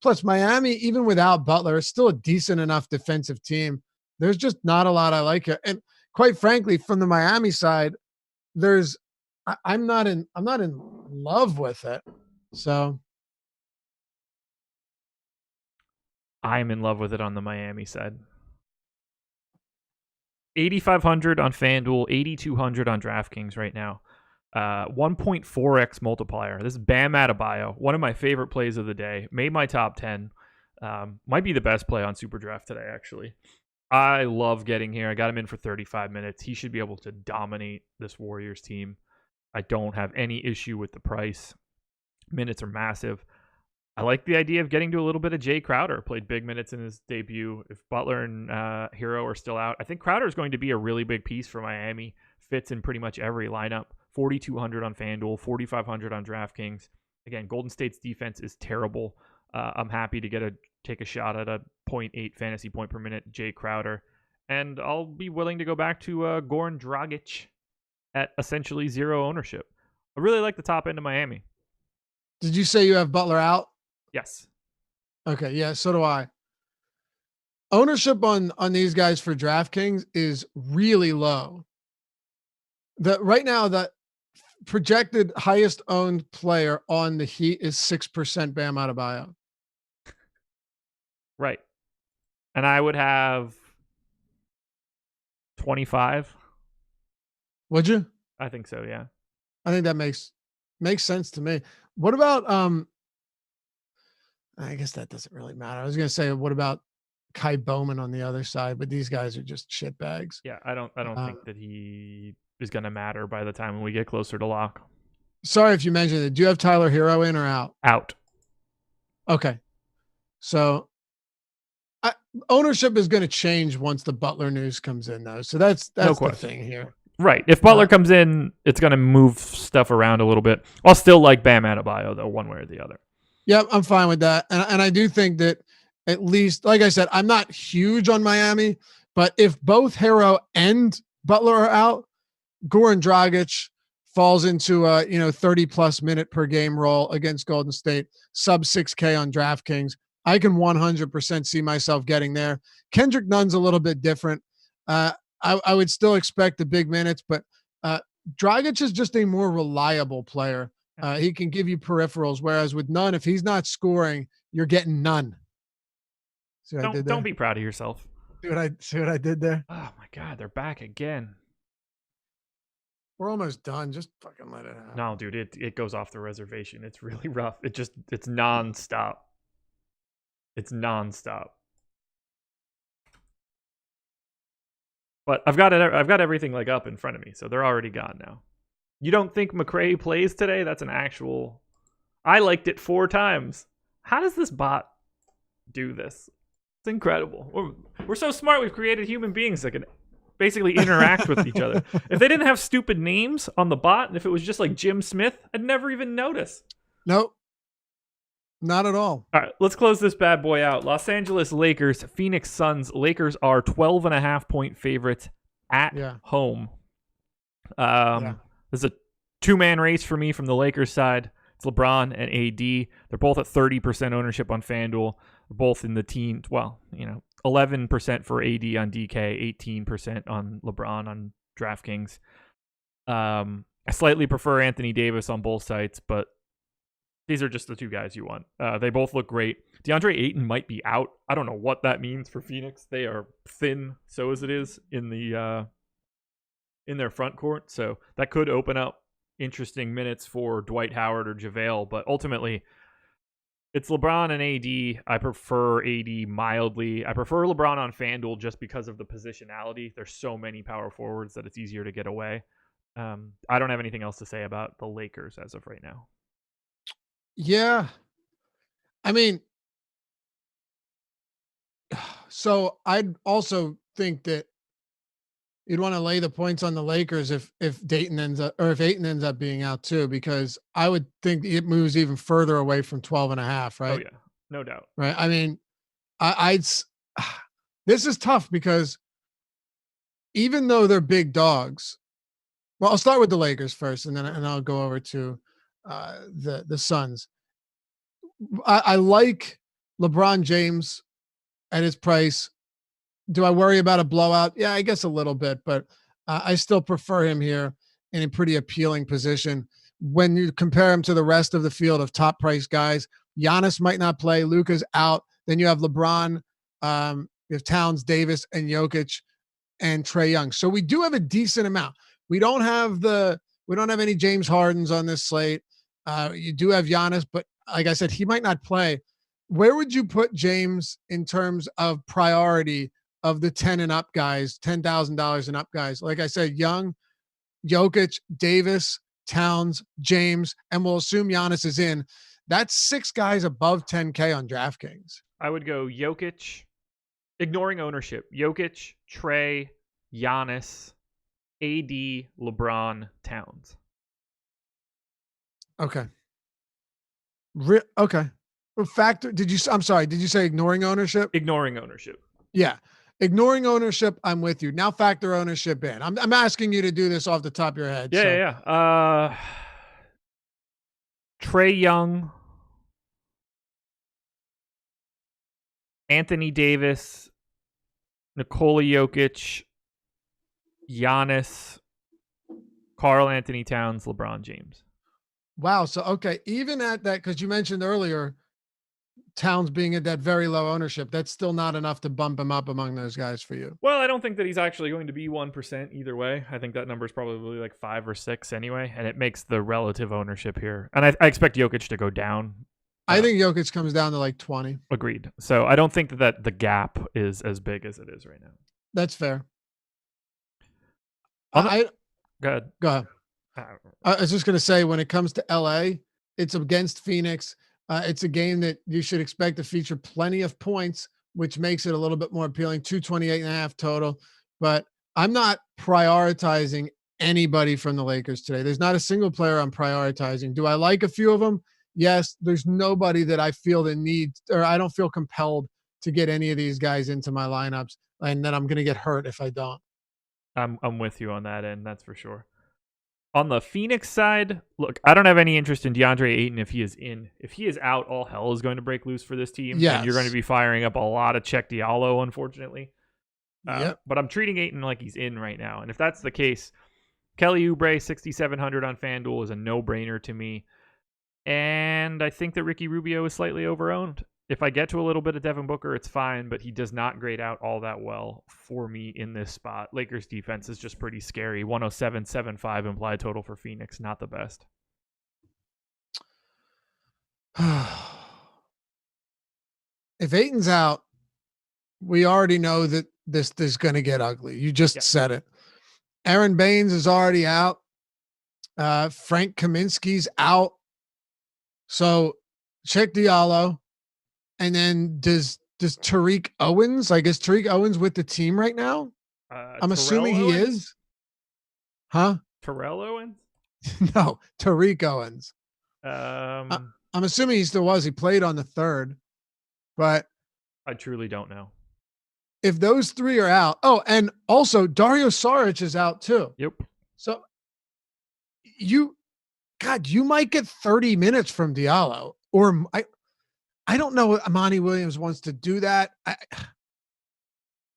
plus Miami, even without Butler, is still a decent enough defensive team. There's just not a lot I like here. And quite frankly, from the Miami side, I'm not in love with it. So I'm in love with it on the Miami side. 8,500 on FanDuel, 8,200 on DraftKings right now. 1.4x multiplier. This is Bam Adebayo, one of my favorite plays of the day. Made my top 10. Might be the best play on Superdraft today, actually. I love getting here. I got him in for 35 minutes. He should be able to dominate this Warriors team. I don't have any issue with the price. Minutes are massive. I like the idea of getting to a little bit of Jay Crowder. Played big minutes in his debut. If Butler and Hero are still out, I think Crowder is going to be a really big piece for Miami. Fits in pretty much every lineup. 4,200 on FanDuel, 4,500 on DraftKings. Again, Golden State's defense is terrible. I'm happy to take a shot at a 0.8 fantasy point per minute Jay Crowder. And I'll be willing to go back to Goran Dragic at essentially zero ownership. I really like the top end of Miami. Did you say you have Butler out? Yes. Okay, yeah, so do I. Ownership on these guys for DraftKings is really low. Right now, the projected highest owned player on the Heat is 6% Bam Adebayo. Right. And I would have 25. Would you? I think so, yeah. I think that makes sense to me. What about I guess that doesn't really matter. I was going to say, what about Kai Bowman on the other side? But these guys are just shit bags. Yeah, I don't think that he is going to matter by the time we get closer to lock. Sorry if you mentioned it. Do you have Tyler Hero in or out? Out. Okay. So ownership is going to change once the Butler news comes in, though. So that's no the thing here. Right. If Butler comes in, it's going to move stuff around a little bit. I'll still like Bam Adebayo, though, one way or the other. Yeah, I'm fine with that. And I do think that at least, like I said, I'm not huge on Miami, but if both Hero and Butler are out, Goran Dragic falls into a 30+ minute per game role against Golden State, sub 6K on DraftKings. I can 100% see myself getting there. Kendrick Nunn's a little bit different. I would still expect the big minutes, but Dragic is just a more reliable player. He can give you peripherals, whereas with Nunn, if he's not scoring, you're getting none. See what I did there? Don't be proud of yourself. See what I did there? Oh my God, they're back again. We're almost done. Just fucking let it happen. No, dude, it goes off the reservation. It's really rough. It's nonstop. It's nonstop. But I've got everything like up in front of me, so they're already gone now. You don't think McRae plays today? That's an actual. I liked it 4 times. How does this bot do this? It's incredible. We're so smart. We've created human beings that can basically interact with each other. If they didn't have stupid names on the bot, and if it was just like Jim Smith, I'd never even notice. Nope. Not at all. All right, let's close this bad boy out. Los Angeles Lakers, Phoenix Suns. Lakers are 12.5-point favorites at home. This is a 2-man race for me from the Lakers side. It's LeBron and AD. They're both at 30% ownership on FanDuel. They're both in the teens. Well, 11% for AD on DK, 18% on LeBron on DraftKings. I slightly prefer Anthony Davis on both sites, but these are just the 2 guys you want. They both look great. DeAndre Ayton might be out. I don't know what that means for Phoenix. They are thin, so as it is in their front court. So that could open up interesting minutes for Dwight Howard or JaVale. But ultimately, it's LeBron and AD. I prefer AD mildly. I prefer LeBron on FanDuel just because of the positionality. There's so many power forwards that it's easier to get away. I don't have anything else to say about the Lakers as of right now. Yeah. I mean, so I'd also think that you'd want to lay the points on the Lakers if Ayton ends up being out too, because I would think it moves even further away from 12.5, right? Oh yeah, no doubt. Right. I mean, this is tough because even though they're big dogs, well, I'll start with the Lakers first, and I'll go over to the Suns. I like LeBron James at his price Do I worry about a blowout? Yeah, I guess a little bit, but I still prefer him here in a pretty appealing position. When you compare him to the rest of the field of top price guys, Giannis might not play. Luka's out. Then you have LeBron, you have Towns, Davis, and Jokic, and Trae Young. So we do have a decent amount. We don't have any James Hardens on this slate. You do have Giannis, but like I said, he might not play. Where would you put James in terms of priority of the 10 and up guys, $10,000 and up guys? Like I said, Young, Jokic, Davis, Towns, James, and we'll assume Giannis is in. That's 6 guys above 10K on DraftKings. I would go Jokic, ignoring ownership. Jokic, Trae, Giannis, AD, LeBron, Towns. Okay. Okay. Factor. I'm sorry. Did you say ignoring ownership? Ignoring ownership. Yeah. Ignoring ownership, I'm with you. Now factor ownership in. I'm asking you to do this off the top of your head. Yeah. Trae Young, Anthony Davis, Nikola Jokic, Giannis, Karl Anthony Towns, LeBron James. Wow. So, okay. Even at that, because you mentioned earlier, Towns being at that very low ownership, that's still not enough to bump him up among those guys for you. Well, I don't think that he's actually going to be 1% either way. I think that number is probably like 5 or 6 anyway, and it makes the relative ownership here. And I expect Jokic to go down. I think Jokic comes down to like 20. Agreed. So I don't think that the gap is as big as it is right now. That's fair. Go ahead. I was just going to say, when it comes to LA, it's against Phoenix. It's a game that you should expect to feature plenty of points, which makes it a little bit more appealing. 228.5 total. But I'm not prioritizing anybody from the Lakers today. There's not a single player I'm prioritizing. Do I like a few of them? Yes. There's nobody that I feel the need, or I don't feel compelled to get any of these guys into my lineups, and then I'm going to get hurt if I don't. I'm with you on that end. That's for sure. On the Phoenix side, look, I don't have any interest in DeAndre Ayton if he is in. If he is out, all hell is going to break loose for this team. Yes. And you're going to be firing up a lot of Check Diallo, unfortunately. Yep. But I'm treating Ayton like he's in right now. And if that's the case, Kelly Oubre, 6,700 on FanDuel is a no-brainer to me. And I think that Ricky Rubio is slightly overowned. If I get to a little bit of Devin Booker, it's fine, but he does not grade out all that well for me in this spot. Lakers defense is just pretty scary. 107.75 implied total for Phoenix. Not the best. If Ayton's out, we already know that this is going to get ugly. You just said it. Aaron Baines is already out. Frank Kaminsky's out. So check Diallo. And then does Tariq Owens, I guess Tariq Owens with the team right now? I'm assuming he is. Huh? Terrell Owens? No, Tariq Owens. I'm assuming he still was. He played on the 3rd, but I truly don't know. If those 3 are out. Oh, and also Dario Saric is out too. Yep. So you might get 30 minutes from Diallo, or I don't know if Amani Williams wants to do that.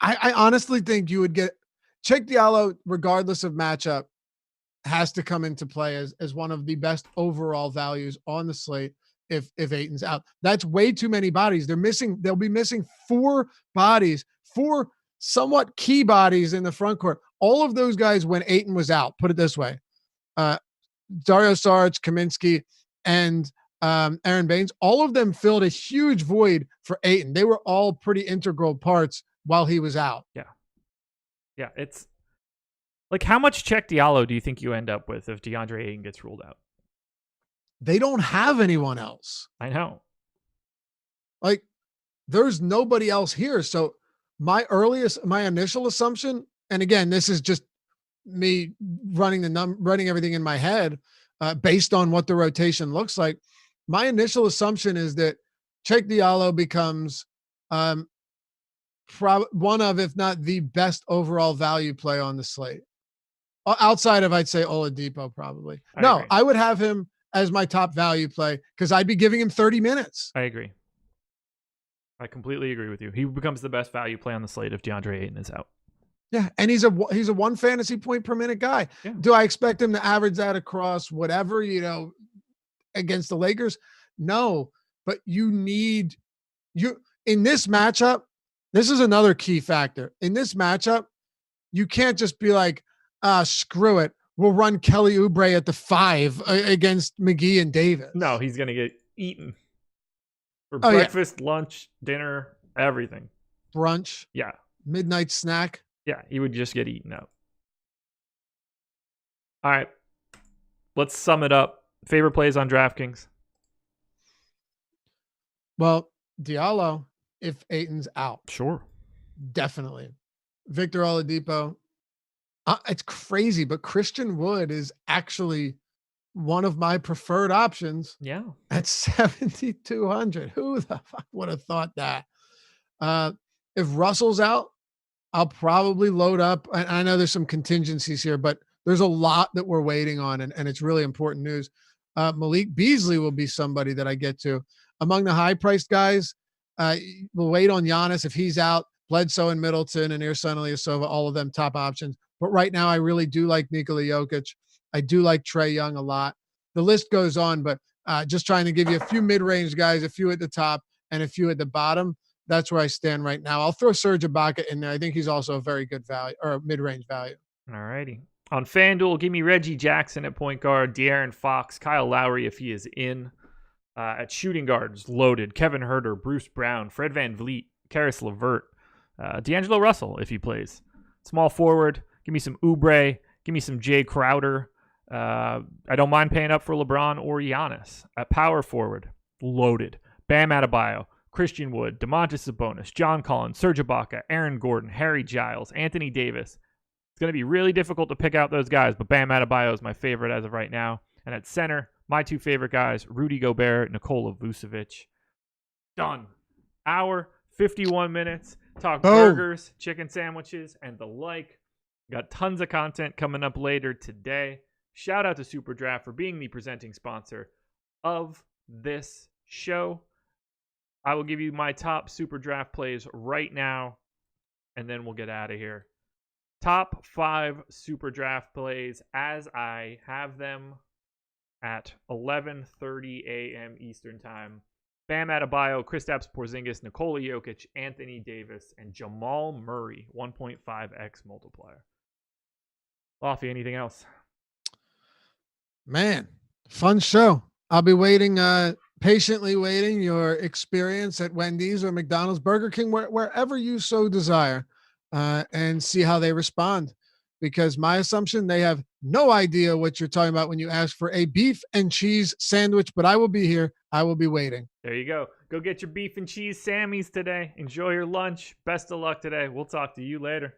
I honestly think you would get Check Diallo, regardless of matchup, has to come into play as one of the best overall values on the slate if Ayton's out. That's way too many bodies. They'll be missing 4 bodies, 4 somewhat key bodies in the front court. All of those guys when Ayton was out, put it this way. Dario Saric, Kaminsky, and Aaron Baines, all of them filled a huge void for Ayton. They were all pretty integral parts while he was out. Yeah. It's like, how much Check Diallo do you think you end up with if DeAndre Ayton gets ruled out? They don't have anyone else. I know. Like, there's nobody else here. So my initial assumption, and again, this is just me running everything in my head based on what the rotation looks like. My initial assumption is that Check Diallo becomes one of, if not the best overall value play on the slate. Outside of, I'd say, Oladipo probably. I would have him as my top value play because I'd be giving him 30 minutes. I agree. I completely agree with you. He becomes the best value play on the slate if DeAndre Ayton is out. Yeah, and he's a 1 fantasy point per minute guy. Yeah. Do I expect him to average that across whatever, against the Lakers? No, but you in this matchup, this is another key factor. In this matchup, you can't just be like, screw it. We'll run Kelly Oubre at the 5 against McGee and Davis. No, he's going to get eaten for breakfast, lunch, dinner, everything. Brunch. Yeah. Midnight snack. Yeah, he would just get eaten up. All right. Let's sum it up. Favorite plays on DraftKings? Well, Diallo, if Ayton's out. Sure. Definitely. Victor Oladipo. It's crazy, but Christian Wood is actually one of my preferred options. Yeah. At 7,200. Who the fuck would have thought that? If Russell's out, I'll probably load up. I know there's some contingencies here, but there's a lot that we're waiting on, and it's really important news. Malik Beasley will be somebody that I get to. Among the high-priced guys, we'll wait on Giannis if he's out. Bledsoe and Middleton and Ersan Ilyasova, all of them top options. But right now, I really do like Nikola Jokic. I do like Trae Young a lot. The list goes on, but just trying to give you a few mid-range guys, a few at the top, and a few at the bottom. That's where I stand right now. I'll throw Serge Ibaka in there. I think he's also a very good value or mid-range value. All righty. On FanDuel, give me Reggie Jackson at point guard, De'Aaron Fox, Kyle Lowry if he is in. At shooting guards, loaded. Kevin Huerter, Bruce Brown, Fred VanVleet, Karis LeVert, D'Angelo Russell if he plays. Small forward, give me some Oubre, give me some Jay Crowder. I don't mind paying up for LeBron or Giannis. At power forward, loaded. Bam Adebayo, Christian Wood, Domantas Sabonis, John Collins, Serge Ibaka, Aaron Gordon, Harry Giles, Anthony Davis. It's going to be really difficult to pick out those guys, but Bam Adebayo is my favorite as of right now. And at center, my two favorite guys, Rudy Gobert, Nikola Vucevic. Done. Hour, 51 minutes. Talk burgers, chicken sandwiches, and the like. Got tons of content coming up later today. Shout out to Superdraft for being the presenting sponsor of this show. I will give you my top Superdraft plays right now, and then we'll get out of here. Top 5 Superdraft plays as I have them at 11:30 a.m. Eastern Time. Bam Adebayo, Kristaps Porzingis, Nikola Jokic, Anthony Davis, and Jamal Murray, 1.5x multiplier. Lofty, anything else? Man, fun show. I'll be waiting, patiently waiting your experience at Wendy's or McDonald's, Burger King, wherever you so desire, and see how they respond. Because my assumption, they have no idea what you're talking about when you ask for a beef and cheese sandwich, but I will be here. I will be waiting. There you go. Go get your beef and cheese Sammys today. Enjoy your lunch. Best of luck today. We'll talk to you later.